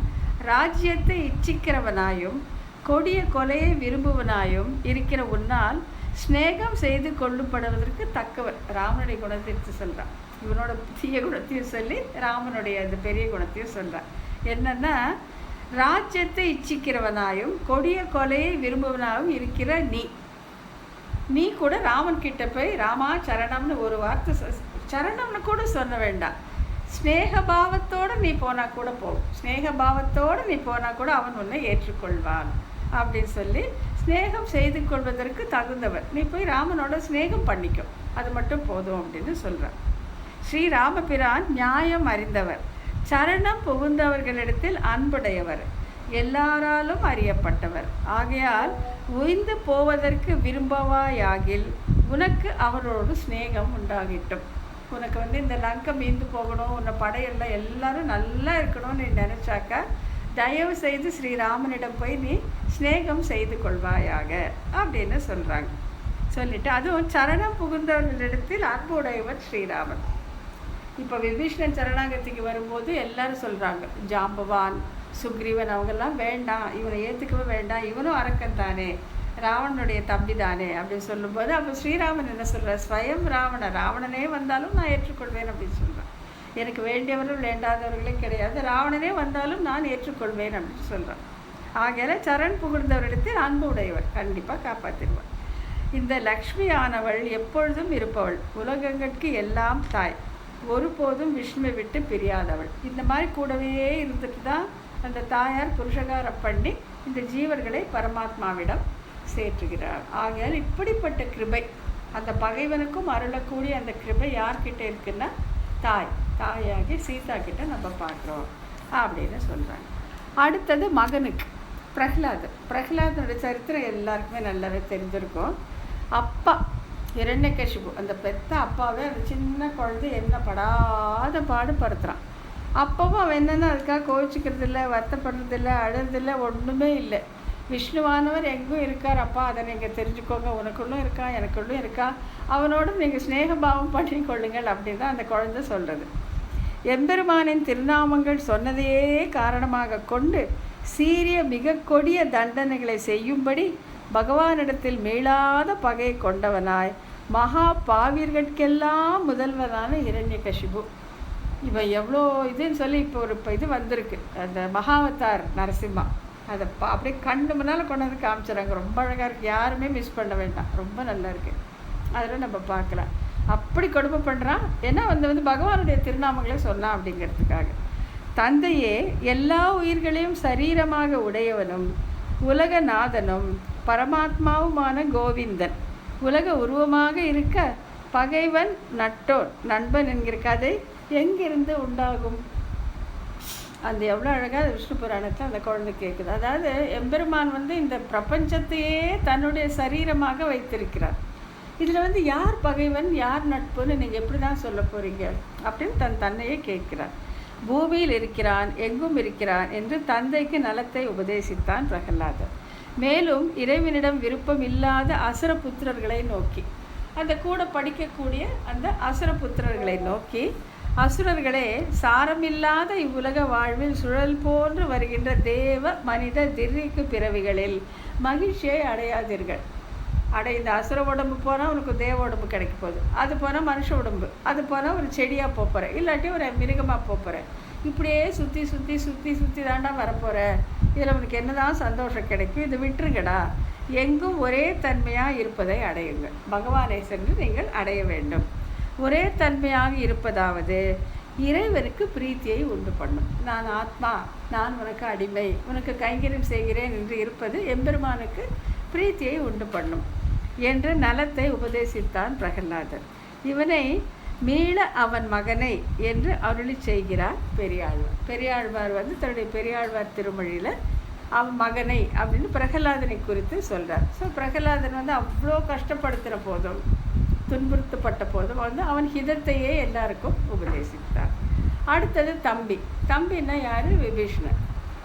Speaker 1: ராஜ்யத்தை இச்சிக்கிறவனாயும் கொடிய கொலையை விரும்புவனாயும் இருக்கிற உன்னால் ஸ்நேகம் செய்து கொள்ளுப்படுவதற்கு தக்கவர். ராமனுடைய குணத்தை சொல்கிறான், இவனோட தீய குணத்தையும் சொல்லி ராமனுடைய அந்த பெரிய குணத்தையும் சொல்கிறான். என்னென்னா ராஜ்யத்தை இச்சிக்கிறவனாயும் கொடிய கொலையை விரும்புவனாயும் இருக்கிற நீ கூட ராமன் கிட்ட போய் ராமா சரணம்னு ஒரு வார்த்தை, சரணம்னு கூட சொல்ல வேண்டாம், ஸ்நேகபாவத்தோடு நீ போனால் கூட போகும், ஸ்நேகபாவத்தோடு நீ போனால் கூட அவன் உன்னை ஏற்றுக்கொள்வான் அப்படின்னு சொல்லி ஸ்நேகம் செய்து கொள்வதற்கு தகுந்தவர். நீ போய் ராமனோட ஸ்நேகம் பண்ணிக்கும், அது மட்டும் போதும் அப்படின்னு சொல்கிறான். ஸ்ரீராமபிரான் நியாயம் அறிந்தவர், சரணம் புகுந்தவர்களிடத்தில் அன்புடையவர், எல்லாராலும் அறியப்பட்டவர். ஆகையால் உய்ந்து போவதற்கு விரும்பவாயாகில் உனக்கு அவரோடு சிநேகம் உண்டாகிட்டும். உனக்கு இந்த லங்கை மீந்து போகணும், உன்னை படையெல்லாம் எல்லாரும் நல்லா இருக்கணும்னு நீ நினச்சாக்கா தயவு செய்து ஸ்ரீராமனிடம் போய் நீ ஸ்நேகம் செய்து கொள்வாயாக அப்படின்னு சொல்கிறாங்க. சொல்லிவிட்டு அதுவும் சரணம் புகுந்தவர்களிடத்தில் அன்புடையவர் ஸ்ரீராமன். இப்போ விபீஷ்ணன் சரணாகதிக்கு வரும்போது எல்லாரும் சொல்கிறாங்க, ஜாம்பவான், சுக்ரீவன் அவங்கெல்லாம் வேண்டாம், இவனை ஏற்றுக்கவே வேண்டாம், இவனும் அரக்கன் தானே, ராவணனுடைய தம்பி தானே அப்படின்னு சொல்லும்போது அப்போ ஸ்ரீராமன் என்ன சொல்கிறார், ஸ்வயம் ராவணனே வந்தாலும் நான் ஏற்றுக்கொள்வேன் அப்படின்னு சொல்கிறேன். எனக்கு வேண்டியவர்கள் வேண்டாதவர்களே கிடையாது, ராவணனே வந்தாலும் நான் ஏற்றுக்கொள்வேன் அப்படின்னு சொல்கிறேன். ஆகையால சரண் புகழ்ந்தவரிடத்தில் அன்பு உடையவர், கண்டிப்பாக காப்பாற்றிடுவார். இந்த லக்ஷ்மி ஆனவள் எப்பொழுதும் இருப்பவள், உலகங்களுக்கு எல்லாம் தாய், ஒருபோதும் விஷ்ணுவை விட்டு பிரியாதவள். இந்த மாதிரி கூடவே இருந்துட்டு தான் அந்த தாயார் புருஷகாரம் பண்ணி இந்த ஜீவர்களை பரமாத்மாவிடம் சேர்த்துகிறார். ஆகையால் இப்படிப்பட்ட கிருபை, அந்த பகைவனுக்கும் அருளக்கூடிய அந்த கிருபை யார்கிட்ட இருக்குன்னா தாயாகி சீதா கிட்ட நம்ம பார்க்குறோம் அப்படின்னு சொல்கிறாங்க. அடுத்தது மகனுக்கு பிரகலாதனுடைய சரித்திரம் எல்லாருக்குமே நல்லாவே தெரிஞ்சிருக்கும். அப்பா இரண்யகசிபு, அந்த பெத்த அப்பாவே அந்த சின்ன குழந்தை என்ன படாத பாடுபடுத்துகிறான். அப்பவும் அவன் என்னென்னா அதுக்காக கோவிச்சுக்கிறது இல்லை, வருத்தப்படுறதில்லை, அழுறதில்லை, ஒன்றுமே இல்லை. விஷ்ணுவானவர் எங்கும் இருக்கார் அப்பா, அதை நீங்கள் தெரிஞ்சுக்கோங்க, உனக்குள்ளும் இருக்கா எனக்குள்ளும் இருக்கா, அவனோடு நீங்கள் ஸ்நேகபாவம் பண்ணிக்கொள்ளுங்கள் அப்படின்னு தான் அந்த குழந்தை சொல்கிறது. எம்பெருமானின் திருநாமங்கள் சொன்னதையே காரணமாக கொண்டு சீரிய மிக கொடிய தண்டனைகளை செய்யும்படி பகவானிடத்தில் மீளாத பகை கொண்டவனாய் மகா பாவியர்களுக்கெல்லாம் முதல்வனான இரண்யகசிபு. இவன் எவ்வளோ இதுன்னு சொல்லி இப்போ இது வந்திருக்கு, அந்த மகாவதார் நரசிம்மா, அதை அப்படியே கண்ணு முன்னால் கொண்டு வந்து காமிச்சுறாங்க. ரொம்ப அழகாக இருக்குது, யாருமே மிஸ் பண்ண வேண்டாம், ரொம்ப நல்லா இருக்குது. அதில் நம்ம பார்க்கலாம். அப்படி கொடுமை பண்ணுறான். ஏன்னா பகவானுடைய திருநாமங்களை சொன்னான் அப்படிங்கிறதுக்காக. தந்தையே எல்லா உயிர்களையும் சரீரமாக உடையவனும் உலகநாதனும் பரமாத்மாவுமான கோவிந்தன் உலக உருவமாக இருக்க பகைவன் நட்டோன் நண்பன் என்கிற கதை எங்கிருந்து உண்டாகும்? அந்த எவ்வளோ அழகாக விஷ்ணு புராணத்தை அந்த குழந்தை கேட்குது. அதாவது எம்பெருமான் இந்த பிரபஞ்சத்தையே தன்னுடைய சரீரமாக வைத்திருக்கிறார். இதில் யார் பகைவன் யார் நட்புன்னு நீங்கள் எப்படி தான் சொல்ல போகிறீங்க அப்படின்னு தன்னையே கேட்கிறார். பூமியில் இருக்கிறான், எங்கும் இருக்கிறான் என்று தந்தைக்கு நலத்தை உபதேசித்தான் பிரகலாதர். மேலும் இறைவனிடம் விருப்பம் இல்லாத அசுர புத்திரர்களை நோக்கி, அந்த கூட படிக்கக்கூடிய அந்த அசுர புத்திரர்களை நோக்கி, அசுரர்களே, சாரமில்லாத இவ்வுலக வாழ்வில் சுழல் போன்று வருகின்ற தேவ மனித திர்ரிக்கு பிறவிகளில் மகிழ்ச்சியை அடையாதீர்கள். இந்த அசுர உடம்பு போனால் உனக்கு தேவ உடம்பு கிடைக்க போகுது, அது போனால் மனுஷ உடம்பு, அது போனால் ஒரு செடியாக போகிறேன், இல்லாட்டி ஒரு மிருகமாக போகிறேன், இப்படியே சுற்றி சுற்றி சுற்றி சுற்றி தாண்டா வரப்போகிற, இதில் உனக்கு என்ன தான் சந்தோஷம் கிடைக்கும், இது விட்டுருங்கடா, எங்கும் ஒரே தன்மையாக இருப்பதை அடையுங்கள், பகவானை சென்று நீங்கள் அடைய வேண்டும். ஒரே தன்மையாக இருப்பதாவது இறைவனுக்கு பிரீத்தியை உண்டு பண்ணும். நான் ஆத்மா, நான் உனக்கு அடிமை, உனக்கு கைங்கரியம் செய்கிறேன் என்று இருப்பது எம்பெருமானுக்கு பிரீத்தியை உண்டு பண்ணும் என்று நலத்தை உபதேசித்தான் பிரகலாதர். இவனை மீள அவன் மகனை என்று அருளி செய்கிறார் பெரியாழ்வார். பெரியாழ்வார் தன்னுடைய பெரியாழ்வார் திருமொழியில் அவன் மகனை அப்படின்னு பிரகலாதனை குறித்து சொல்கிறார். ஸோ பிரகலாதன் அவ்வளோ கஷ்டப்படுத்துகிற போதும் துன்புறுத்தப்பட்ட போதும் அவன் ஹிதத்தையே எல்லாருக்கும் உபதேசித்தார். அடுத்தது தம்பின்னா யார்? விபீஷ்ணன்.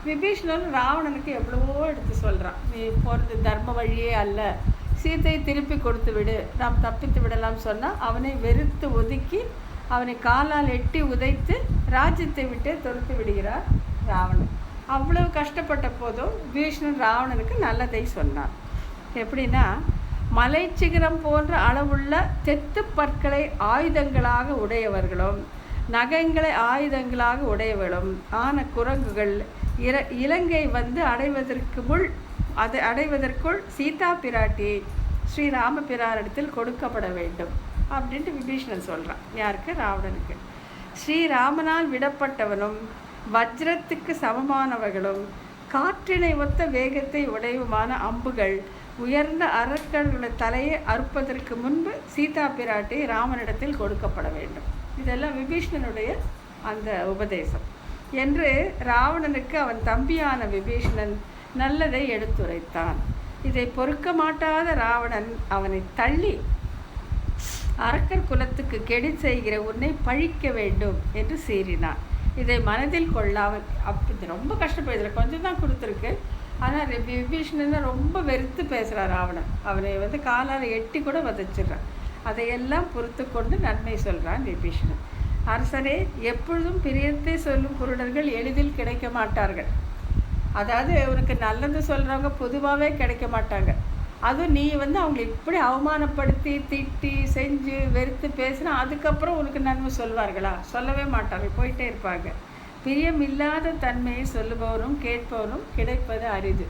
Speaker 1: விபீஷ்ணன் ராவணனுக்கு எவ்வளவோ எடுத்து சொல்கிறான், நீ போகிறது தர்ம வழியே அல்ல, சீத்தையை திருப்பி கொடுத்து விடு, நாம் தப்பித்து விடலாம் சொன்னால் அவனை வெறுத்து ஒதுக்கி அவனை காலால் எட்டி உதைத்து ராஜ்யத்தை விட்டு துரத்து விடுகிறார் ராவணன். அவ்வளவு கஷ்டப்பட்ட போதும் விபீஷ்ணன் ராவணனுக்கு நல்லதை சொன்னான். எப்படின்னா, மலை சிகரம் போன்ற அளவுள்ள தெத்து பற்களை ஆயுதங்களாக உடையவர்களும் நகங்களை ஆயுதங்களாக உடையவர்களும் ஆன குரங்குகள் இலங்கை அடைவதற்குள் சீதா பிராட்டி ஸ்ரீராம பிரானிடத்தில் கொடுக்கப்பட வேண்டும் அப்படின்ட்டு விபீஷ்ணன் சொல்கிறான். யாருக்கு? ராவணனுக்கு. ஸ்ரீராமனால் விடப்பட்டவனும் வஜ்ரத்துக்கு சமமானவர்களும் காற்றினை ஒத்த வேகத்தை உடையவுமான அம்புகள் உயர்ந்த அரக்கர்களுடைய தலையை அறுப்பதற்கு முன்பு சீதா பிராட்டி ராமனிடத்தில் கொடுக்கப்பட வேண்டும். இதெல்லாம் விபீஷ்ணனுடைய அந்த உபதேசம் என்று ராவணனுக்கு அவன் தம்பியான விபீஷ்ணன் நல்லதை எடுத்துரைத்தான். இதை பொறுக்க மாட்டாத ராவணன் அவனை தள்ளி அரக்கர் குலத்துக்கு கெடு செய்கிற உன்னை பழிக்க வேண்டும் என்று சீறினான். இதை மனதில் கொள்ளாமல் அப்படி ரொம்ப கஷ்டப்படுதில்லை, கொஞ்சம் தான் கொடுத்துருக்கு. ஆனால் விபீஷ்ணனை ரொம்ப வெறுத்து பேசுகிறார் ராவணன். அவனை காலால் எட்டி கூட வதச்சிடுறான். அதையெல்லாம் பொறுத்து கொண்டு நன்மை சொல்கிறான் விபீஷ்ணன். அரசரே, எப்பொழுதும் பிரியத்தை சொல்லும் குருடர்கள் எளிதில் கிடைக்க மாட்டார்கள். அதாவது உனக்கு நல்லது சொல்கிறவங்க பொதுவாகவே கிடைக்க மாட்டாங்க. அதுவும் நீ அவங்களை இப்படி அவமானப்படுத்தி திட்டி செஞ்சு வெறுத்து பேசினா அதுக்கப்புறம் உனக்கு நன்மை சொல்வார்களா? சொல்லவே மாட்டார்கள், போயிட்டே இருப்பாங்க. பிரியம் இல்லாத தன்மையை சொல்லுபவனும் கேட்பவனும் கிடைப்பது அரிது.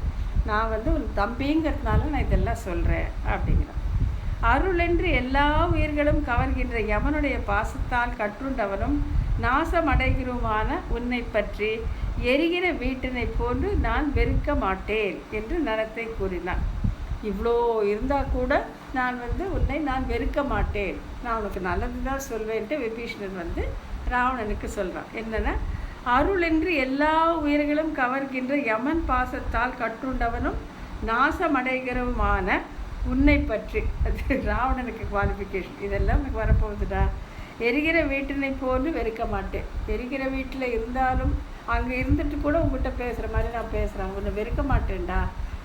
Speaker 1: நான் உன் தம்பிங்கிறதுனால நான் இதெல்லாம் சொல்கிறேன் அப்படிங்கிறான். அருளென்று எல்லா உயிர்களும் கவர்கின்ற யமனுடைய பாசத்தால் கற்றுண்டவனும் நாசமடைகிறவுமான உன்னை பற்றி எரிகிற வீட்டினை போன்று நான் வெறுக்க மாட்டேன் என்று நரத்தை கூறினான். இவ்வளோ இருந்தால் கூட நான் உன்னை நான் வெறுக்க மாட்டேன், நான் உனக்கு நல்லது தான் சொல்வேன்ட்டு விபீஷ்ணன் ராவணனுக்கு சொல்கிறான். என்னென்னா, அருளென்று எல்லா உயிர்களும் கவர்கின்ற யமன் பாசத்தால் கற்றுண்டவனும் நாசமடைகிறவுமான உன்னை பற்றி, அது ராவணனுக்கு குவாலிஃபிகேஷன். இதெல்லாம் எனக்கு வரப்போகுதுடா. எரிகிற வீட்டினை போன்று வெறுக்க மாட்டேன். எரிகிற வீட்டில் இருந்தாலும் அங்கே இருந்துட்டு கூட உங்கள்கிட்ட பேசுகிற மாதிரி நான் பேசுகிறேன். உன்னை வெறுக்க மாட்டேன்டா,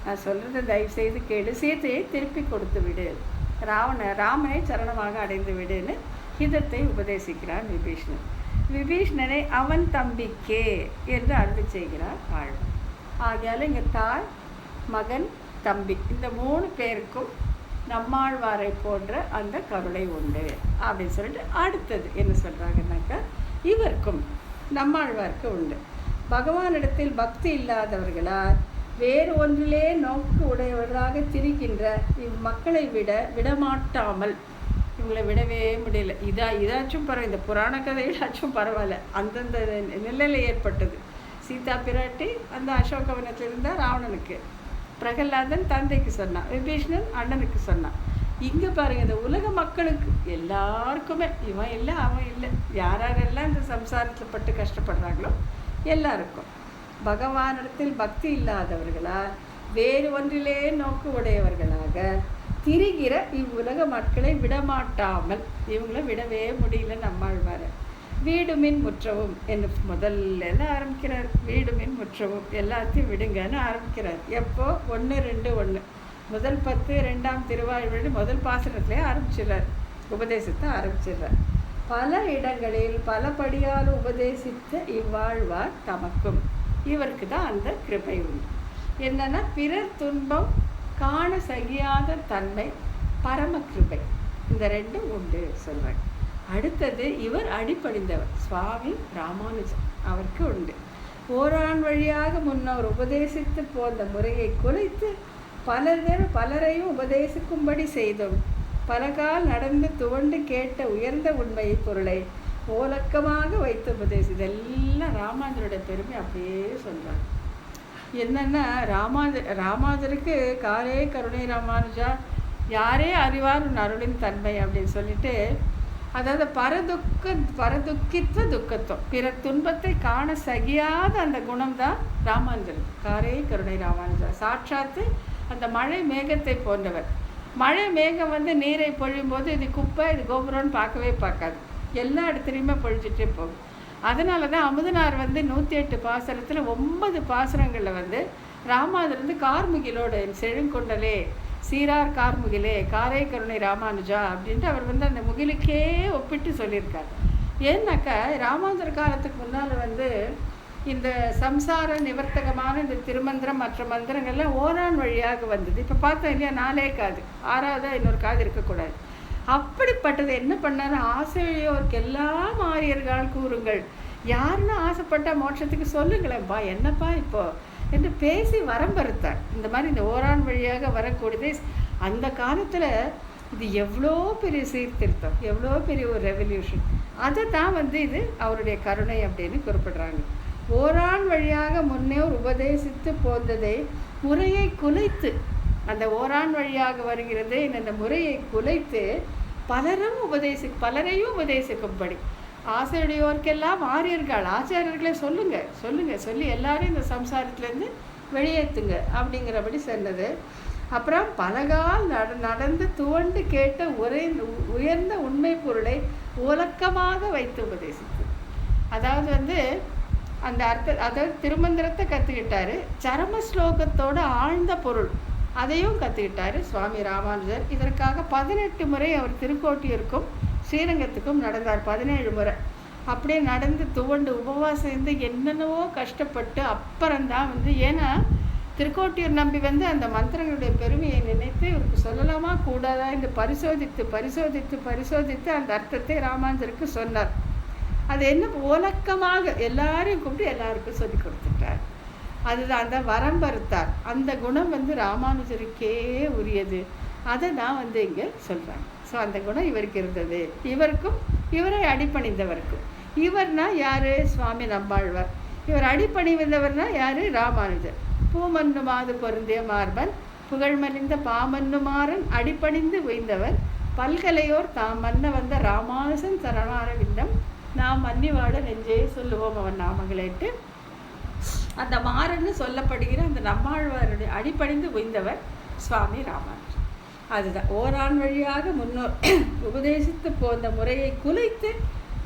Speaker 1: நான் சொல்கிறத தயவுசெய்து கேடு, சீத்தையை திருப்பி கொடுத்து விடு, ராமனை சரணமாக அடைந்து விடுன்னு ஹிதத்தை உபதேசிக்கிறான் விபீஷ்ணன். விபீஷ்ணனை அவன் தம்பிக்கே என்று அருள் செய்கிறார் ஆழ்வார். ஆகையால் இங்கே தாய், மகன், தம்பி இந்த 3 பேருக்கும் நம்மாழ்வாரை போன்ற அந்த கருணை உண்டு அப்படின்னு சொல்லிட்டு அடுத்தது என்ன சொல்கிறாங்கன்னாக்கா, இவருக்கும் நம்மாழ்வாருக்கு உண்டு. பகவானிடத்தில் பக்தி இல்லாதவர்களால் வேறு ஒன்றிலே நோக்கு உடையவர்களாக திரிகின்ற இம்மக்களை விடமாட்டாமல் இவங்களை விடவே முடியல. இதாச்சும் பரவாயில்ல, இந்த புராண கதையிலாச்சும் பரவாயில்ல, அந்தந்த நிலையில் ஏற்பட்டது. சீதா பிராட்டி அந்த அசோகவனத்தில் இருந்தால் ராவணனுக்கு, பிரகலாதன் தந்தைக்கு சொன்னான், விபீஷ்ணன் அண்ணனுக்கு சொன்னான். இங்கே பாருங்கள், இந்த உலக மக்களுக்கு எல்லாருக்குமே இவன் இல்லை அவன் இல்லை, யாரெல்லாம் இந்த சம்சாரத்தில் பட்டு கஷ்டப்படுறாங்களோ எல்லாருக்கும் பகவானிடத்தில் பக்தி இல்லாதவர்களால் வேறு ஒன்றிலே நோக்கு உடையவர்களாக திரிகிற இவ்வுலக மக்களை விடமாட்டாமல் இவங்கள விடவே முடியல நம்மாழ்வார். வீடுமின் முற்றவும் என்று முதல்ல ஆரம்பிக்கிறார். வீடுமின் முற்றவும் எல்லாத்தையும் விடுங்கன்னு ஆரம்பிக்கிறார். எப்போ 1-2-1 முதல் 10 2ஆம் திருவாய்மொழி முதல் பாசனத்திலே ஆரம்பிச்சிடுறார், உபதேசத்தை ஆரம்பிச்சிடுறார். பல இடங்களில் பல படியால் உபதேசித்த இவ்வாழ்வார் தமக்கும், இவருக்கு தான் அந்த கிருபை உண்டு. என்னன்னா, பிறர் துன்பம் காண சகியாத தன்மை, பரம கிருபை, இந்த 2 உண்டு சொல்றாங்க. அடுத்தது, இவர் அடிப்படைந்தவர் சுவாமி ராமானுஜன், அவருக்கு உண்டு. ஓரான் வழியாக முன்னோர் உபதேசித்து போந்த முறையை குலைத்து பலரையும் உபதேசிக்கும்படி செய்தோம். பலகால் நடந்து துவண்டு கேட்ட உயர்ந்த உண்மை பொருளை ஓலக்கமாக வைத்து உபதேசி. இதெல்லாம் ராமானுஜருடைய பெருமை அப்படியே சொல்கிறாங்க. என்னென்னா, ராமானுஜருக்கு காரே கருணை ராமானுஜா, யாரே அறிவார் உன் அருளின் தன்மை அப்படின்னு சொல்லிட்டு, அதாவது பரதுக்கித்வ துக்கத்துவம், பிற துன்பத்தை காண சகியாத அந்த குணம்தான் ராமானுஜர். காரே கருணை ராமானுஜா சாட்சாத்து அந்த மழை மேகத்தை போன்றவர். மழை மேகம் நீரை பொழியும் போது இது குப்பை இது கோபுரம்னு பார்க்காது, எல்லா இடத்துலையுமே பொழிஞ்சிட்டே போகும். அதனால தான் அமுதனார் 108 பாசுரத்தில் 9 பாசுரங்களில் ராமானுஜர் கார்முகிலோட செழுங்கொண்டலே சீரார் கார்முகிலே காரை கருணை ராமானுஜா அப்படின்ட்டு அவர் அந்த முகிலுக்கே ஒப்பிட்டு சொல்லியிருக்கார். ஏன்னாக்கா, ராமானுஜர் காலத்துக்கு முன்னால் இந்த சம்சார நிவர்த்தகமான இந்த திருமந்திரம் மற்ற மந்திரங்கள்லாம் ஓரான் வழியாக வந்தது. இப்போ பார்த்தோம் இல்லையா, 4 காது, 6வதா இன்னொரு காது இருக்கக்கூடாது. அப்படிப்பட்டது என்ன பண்ணாரு, ஆசையோருக்கு எல்லாம் ஆரியர்கள் கூறுங்கள், யாருன்னு ஆசைப்பட்டால் மோட்சத்துக்கு சொல்லுங்களேன்ப்பா, என்னப்பா இப்போ என்று பேசி வரம்பறுத்தார். இந்த மாதிரி இந்த ஓரான் வழியாக வரக்கூடியது அந்த காலத்தில் இது எவ்வளோ பெரிய சீர்திருத்தம், எவ்வளோ பெரிய ஒரு ரெவல்யூஷன். அதை தான் இது அவருடைய கருணை அப்படின்னு குறிப்பிடுறாங்க. ஓரான் வழியாக முன்னோர் உபதேசித்து போந்ததை முறையை குலைத்து, அந்த ஓரான் வழியாக வருகிறது இந்த முறையை குலைத்து பலரையும் உபதேசிக்கும்படி ஆசையுடையோருக்கெல்லாம் ஆரியர்கள் ஆச்சாரியர்களே சொல்லி எல்லாரும் இந்த சம்சாரத்துலேருந்து வெளியேற்றுங்க அப்படிங்கிறபடி சொன்னது. அப்புறம் பலகால் நடந்து துவண்டு கேட்ட உயர்ந்த உண்மை பொருளை உலக்கமாக வைத்து உபதேசித்து. அதாவது அந்த அதாவது திருமந்திரத்தை கற்றுக்கிட்டாரு, சரம ஸ்லோகத்தோட ஆழ்ந்த பொருள் அதையும் கற்றுக்கிட்டாரு சுவாமி ராமானுஜர். இதற்காக 18 முறை அவர் திருக்கோட்டியூருக்கும் ஸ்ரீரங்கத்துக்கும் நடந்தார். 17 முறை அப்படியே நடந்து துவண்டு உபவாசம் இருந்து என்னென்னவோ கஷ்டப்பட்டு அப்புறம்தான் ஏன்னா திருக்கோட்டியூர் நம்பி அந்த மந்திரங்களுடைய பெருமையை நினைத்து இவருக்கு சொல்லலாமா கூடாதா என்று பரிசோதித்து அந்த அர்த்தத்தை ராமானுஜருக்கு சொன்னார். அது என்ன ஒலக்கமாக எல்லாரையும் கூப்பிட்டு எல்லாருக்கும் சொல்லி கொடுத்துட்டார். அதுதான் அந்த வரம்பறுத்தார். அந்த குணம் ராமானுஜருக்கே உரியது. அதை தான் இங்கே சொல்கிறாங்க. ஸோ அந்த குணம் இவருக்கு இருந்தது. இவருக்கும் இவரை அடிப்பணிந்தவருக்கும். இவர்னா யார்? சுவாமி நம்மாழ்வார். இவர் அடிப்பணிந்தவர்னா யார்? ராமானுஜர். பூமன்னு மாது பொருந்திய மார்பன் புகழ்மலிந்த பாமன்னுமாறன் அடிப்பணிந்து உய்ந்தவர் பல்கலையோர் தாம் மன்ன வந்த ராமானுஜன் சரணார விந்தம் நாம் மன்னி வாழ நெஞ்சே சொல்லுவோம் அவன் நாமங்களேட்டு. அந்த மாறன்னு சொல்லப்படுகிற அந்த நம்மாழ்வாருடைய அடிப்பணிந்து உய்ந்தவர் சுவாமி ராமானுஜர். அதுதான் ஓரான் வழியாக முன்னோர் உபதேசித்து போந்த முறையை குலைத்து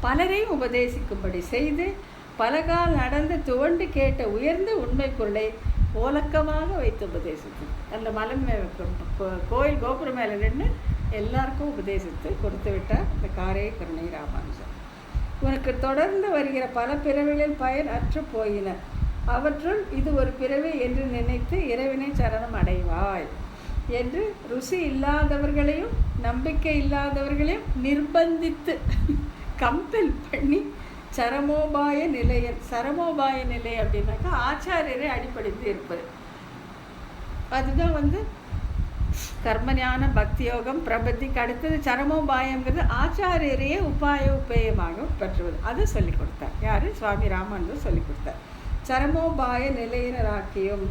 Speaker 1: பலரையும் உபதேசிக்கும்படி செய்து பலகால் நடந்து துவண்டு கேட்ட உயர்ந்த உண்மை பொருளை ஓலக்கமாக வைத்து உபதேசித்து அந்த கோயில் கோபுரம் மேலே நின்று எல்லாருக்கும் உபதேசித்து கொடுத்து விட்டார் இந்த காரே கருணை ராமானுஜர். உனக்கு தொடர்ந்து வருகிற பல பிறவிகளில் பயன் அற்று போயின, அவற்றுள் இது ஒரு பிறவி என்று நினைத்து இறைவனை சரணம் அடைவாய் என்று ருசி இல்லாதவர்களையும் நம்பிக்கை இல்லாதவர்களையும் நிர்பந்தித்து கம்பல் பண்ணி சரமோபாய நிலை அப்படின்னாக்கா ஆச்சாரியரை அடிப்படைந்து இருப்பது. அதுதான் கர்மஞான பக்தி யோகம் பிரபத்திக்கு அடுத்தது சரமோபாயங்கிறது ஆச்சாரியரையே உபேயமாக பெற்றுவது. அதை சொல்லி கொடுத்தார். யார்? சுவாமி ராமானுஜர் சொல்லி கொடுத்தார். சரமோபாய நிலையினராக்கியும்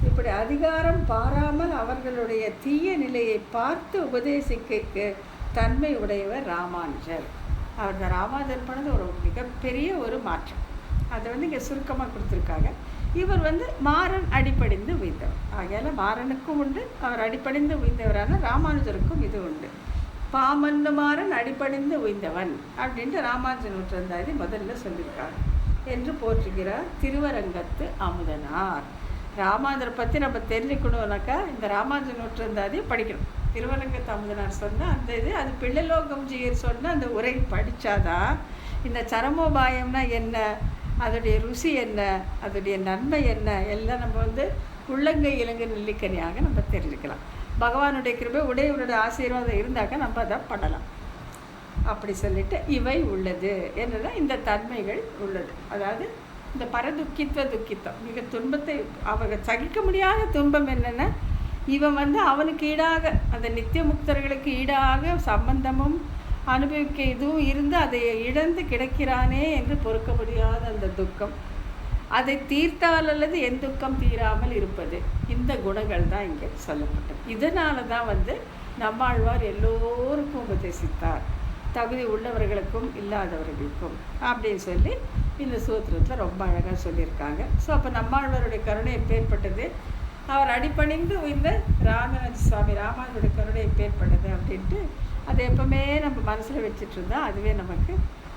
Speaker 1: இப்படி அதிகாரம் பாராமல் அவர்களுடைய தீய நிலையை பார்த்து உபதேசிக்க தன்மை உடையவர் ராமானுஜர். அவர் ராமானுஜர் பண்ணது ஒரு மிகப்பெரிய ஒரு மாற்றம். அதை இங்கே சுருக்கமாக கொடுத்துருக்காங்க. இவர் மாறன் அடிப்படைந்து உய்ந்தவர். ஆகையால் மாறனுக்கும் உண்டு, அவர் அடிப்படைந்து உய்ந்தவரான ராமானுஜருக்கும் இது உண்டு. பாமன்னு மாறன் அடிப்படைந்து உய்ந்தவன் அப்படின்ட்டு ராமானுஜ நூற்றந்தாதி முதல்ல சொல்லியிருக்காங்க என்று போற்றுகிறார் திருவரங்கத்து அமுதனார். ராமானுஜரை பற்றி நம்ம தெரிஞ்சுக்கணும்னாக்கா இந்த ராமானுஜ நூற்றந்தாதியை படிக்கணும். திருவரங்கத்து அமுதனார் சொன்ன அந்த அது பிள்ளைலோகம் ஜீயர் சொன்ன அந்த உரை படித்தாதான் இந்த சரமோபாயம்னா என்ன, அதோடைய ருசி என்ன, அதோடைய நன்மை என்ன எல்லாம் நம்ம உள்ளங்கை இலங்கை நெல்லிக்கனியாக நம்ம தெரிஞ்சுக்கலாம். பகவானுடைய கிருபை உடையவருடைய ஆசீர்வாதம் இருந்தாக்க நம்ம அதை பண்ணலாம். அப்படி சொல்லிட்டு இவை உள்ளது என்னன்னா இந்த தன்மைகள் உள்ளது. அதாவது இந்த துக்கித்தம் மிக துன்பத்தை அவர்கள் சகிக்க முடியாத துன்பம் என்னென்னா இவன் அவனுக்கு ஈடாக அந்த நித்திய முக்தர்களுக்கு ஈடாக சம்பந்தமும் அனுபவிக்க இதுவும் இருந்து அதை இழந்து கிடக்கிறானே என்று பொறுக்க முடியாத அந்த துக்கம், அதை தீர்த்தால் அல்லது என் துக்கம் தீராமல் இருப்பது, இந்த குணங்கள் தான் இங்கே சொல்லப்பட்டது. இதனால தான் நம்மாழ்வார் எல்லோருக்கும் உபதேசித்தார், தகுதி உள்ளவர்களுக்கும் இல்லாதவர்களுக்கும் அப்படின்னு சொல்லி இந்த சூத்திரத்தில் ரொம்ப அழகாக சொல்லியிருக்காங்க. ஸோ அப்போ நம்மாழ்வாருடைய கருணை எப்பேற்பட்டது, அவர் அடிப்பணிந்து இந்த சுவாமி ராமானுடைய கருணை எப்பேற்பட்டது அப்படின்ட்டு அதை எப்பவுமே நம்ம மனசில் வச்சுட்டு இருந்தால் அதுவே நமக்கு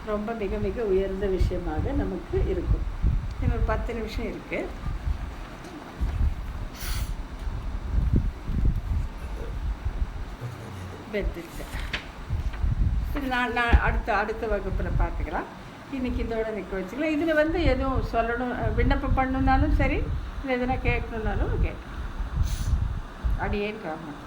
Speaker 1: ரொம்ப மிக மிக உயர்ந்த விஷயமாக நமக்கு இருக்கும். இன்னொரு 10 நிமிஷம் இருக்குது. இது நான் அடுத்த வகுப்பில் பார்த்துக்கலாம். இன்றைக்கி இதோட நிற்க வச்சுக்கலாம். இதில் எதுவும் சொல்லணும் விண்ணப்பம் பண்ணணுன்னாலும் சரி, இல்லை எதுனா கேட்கணுன்னாலும் கேட்கணும். அடியேன் ராமன்.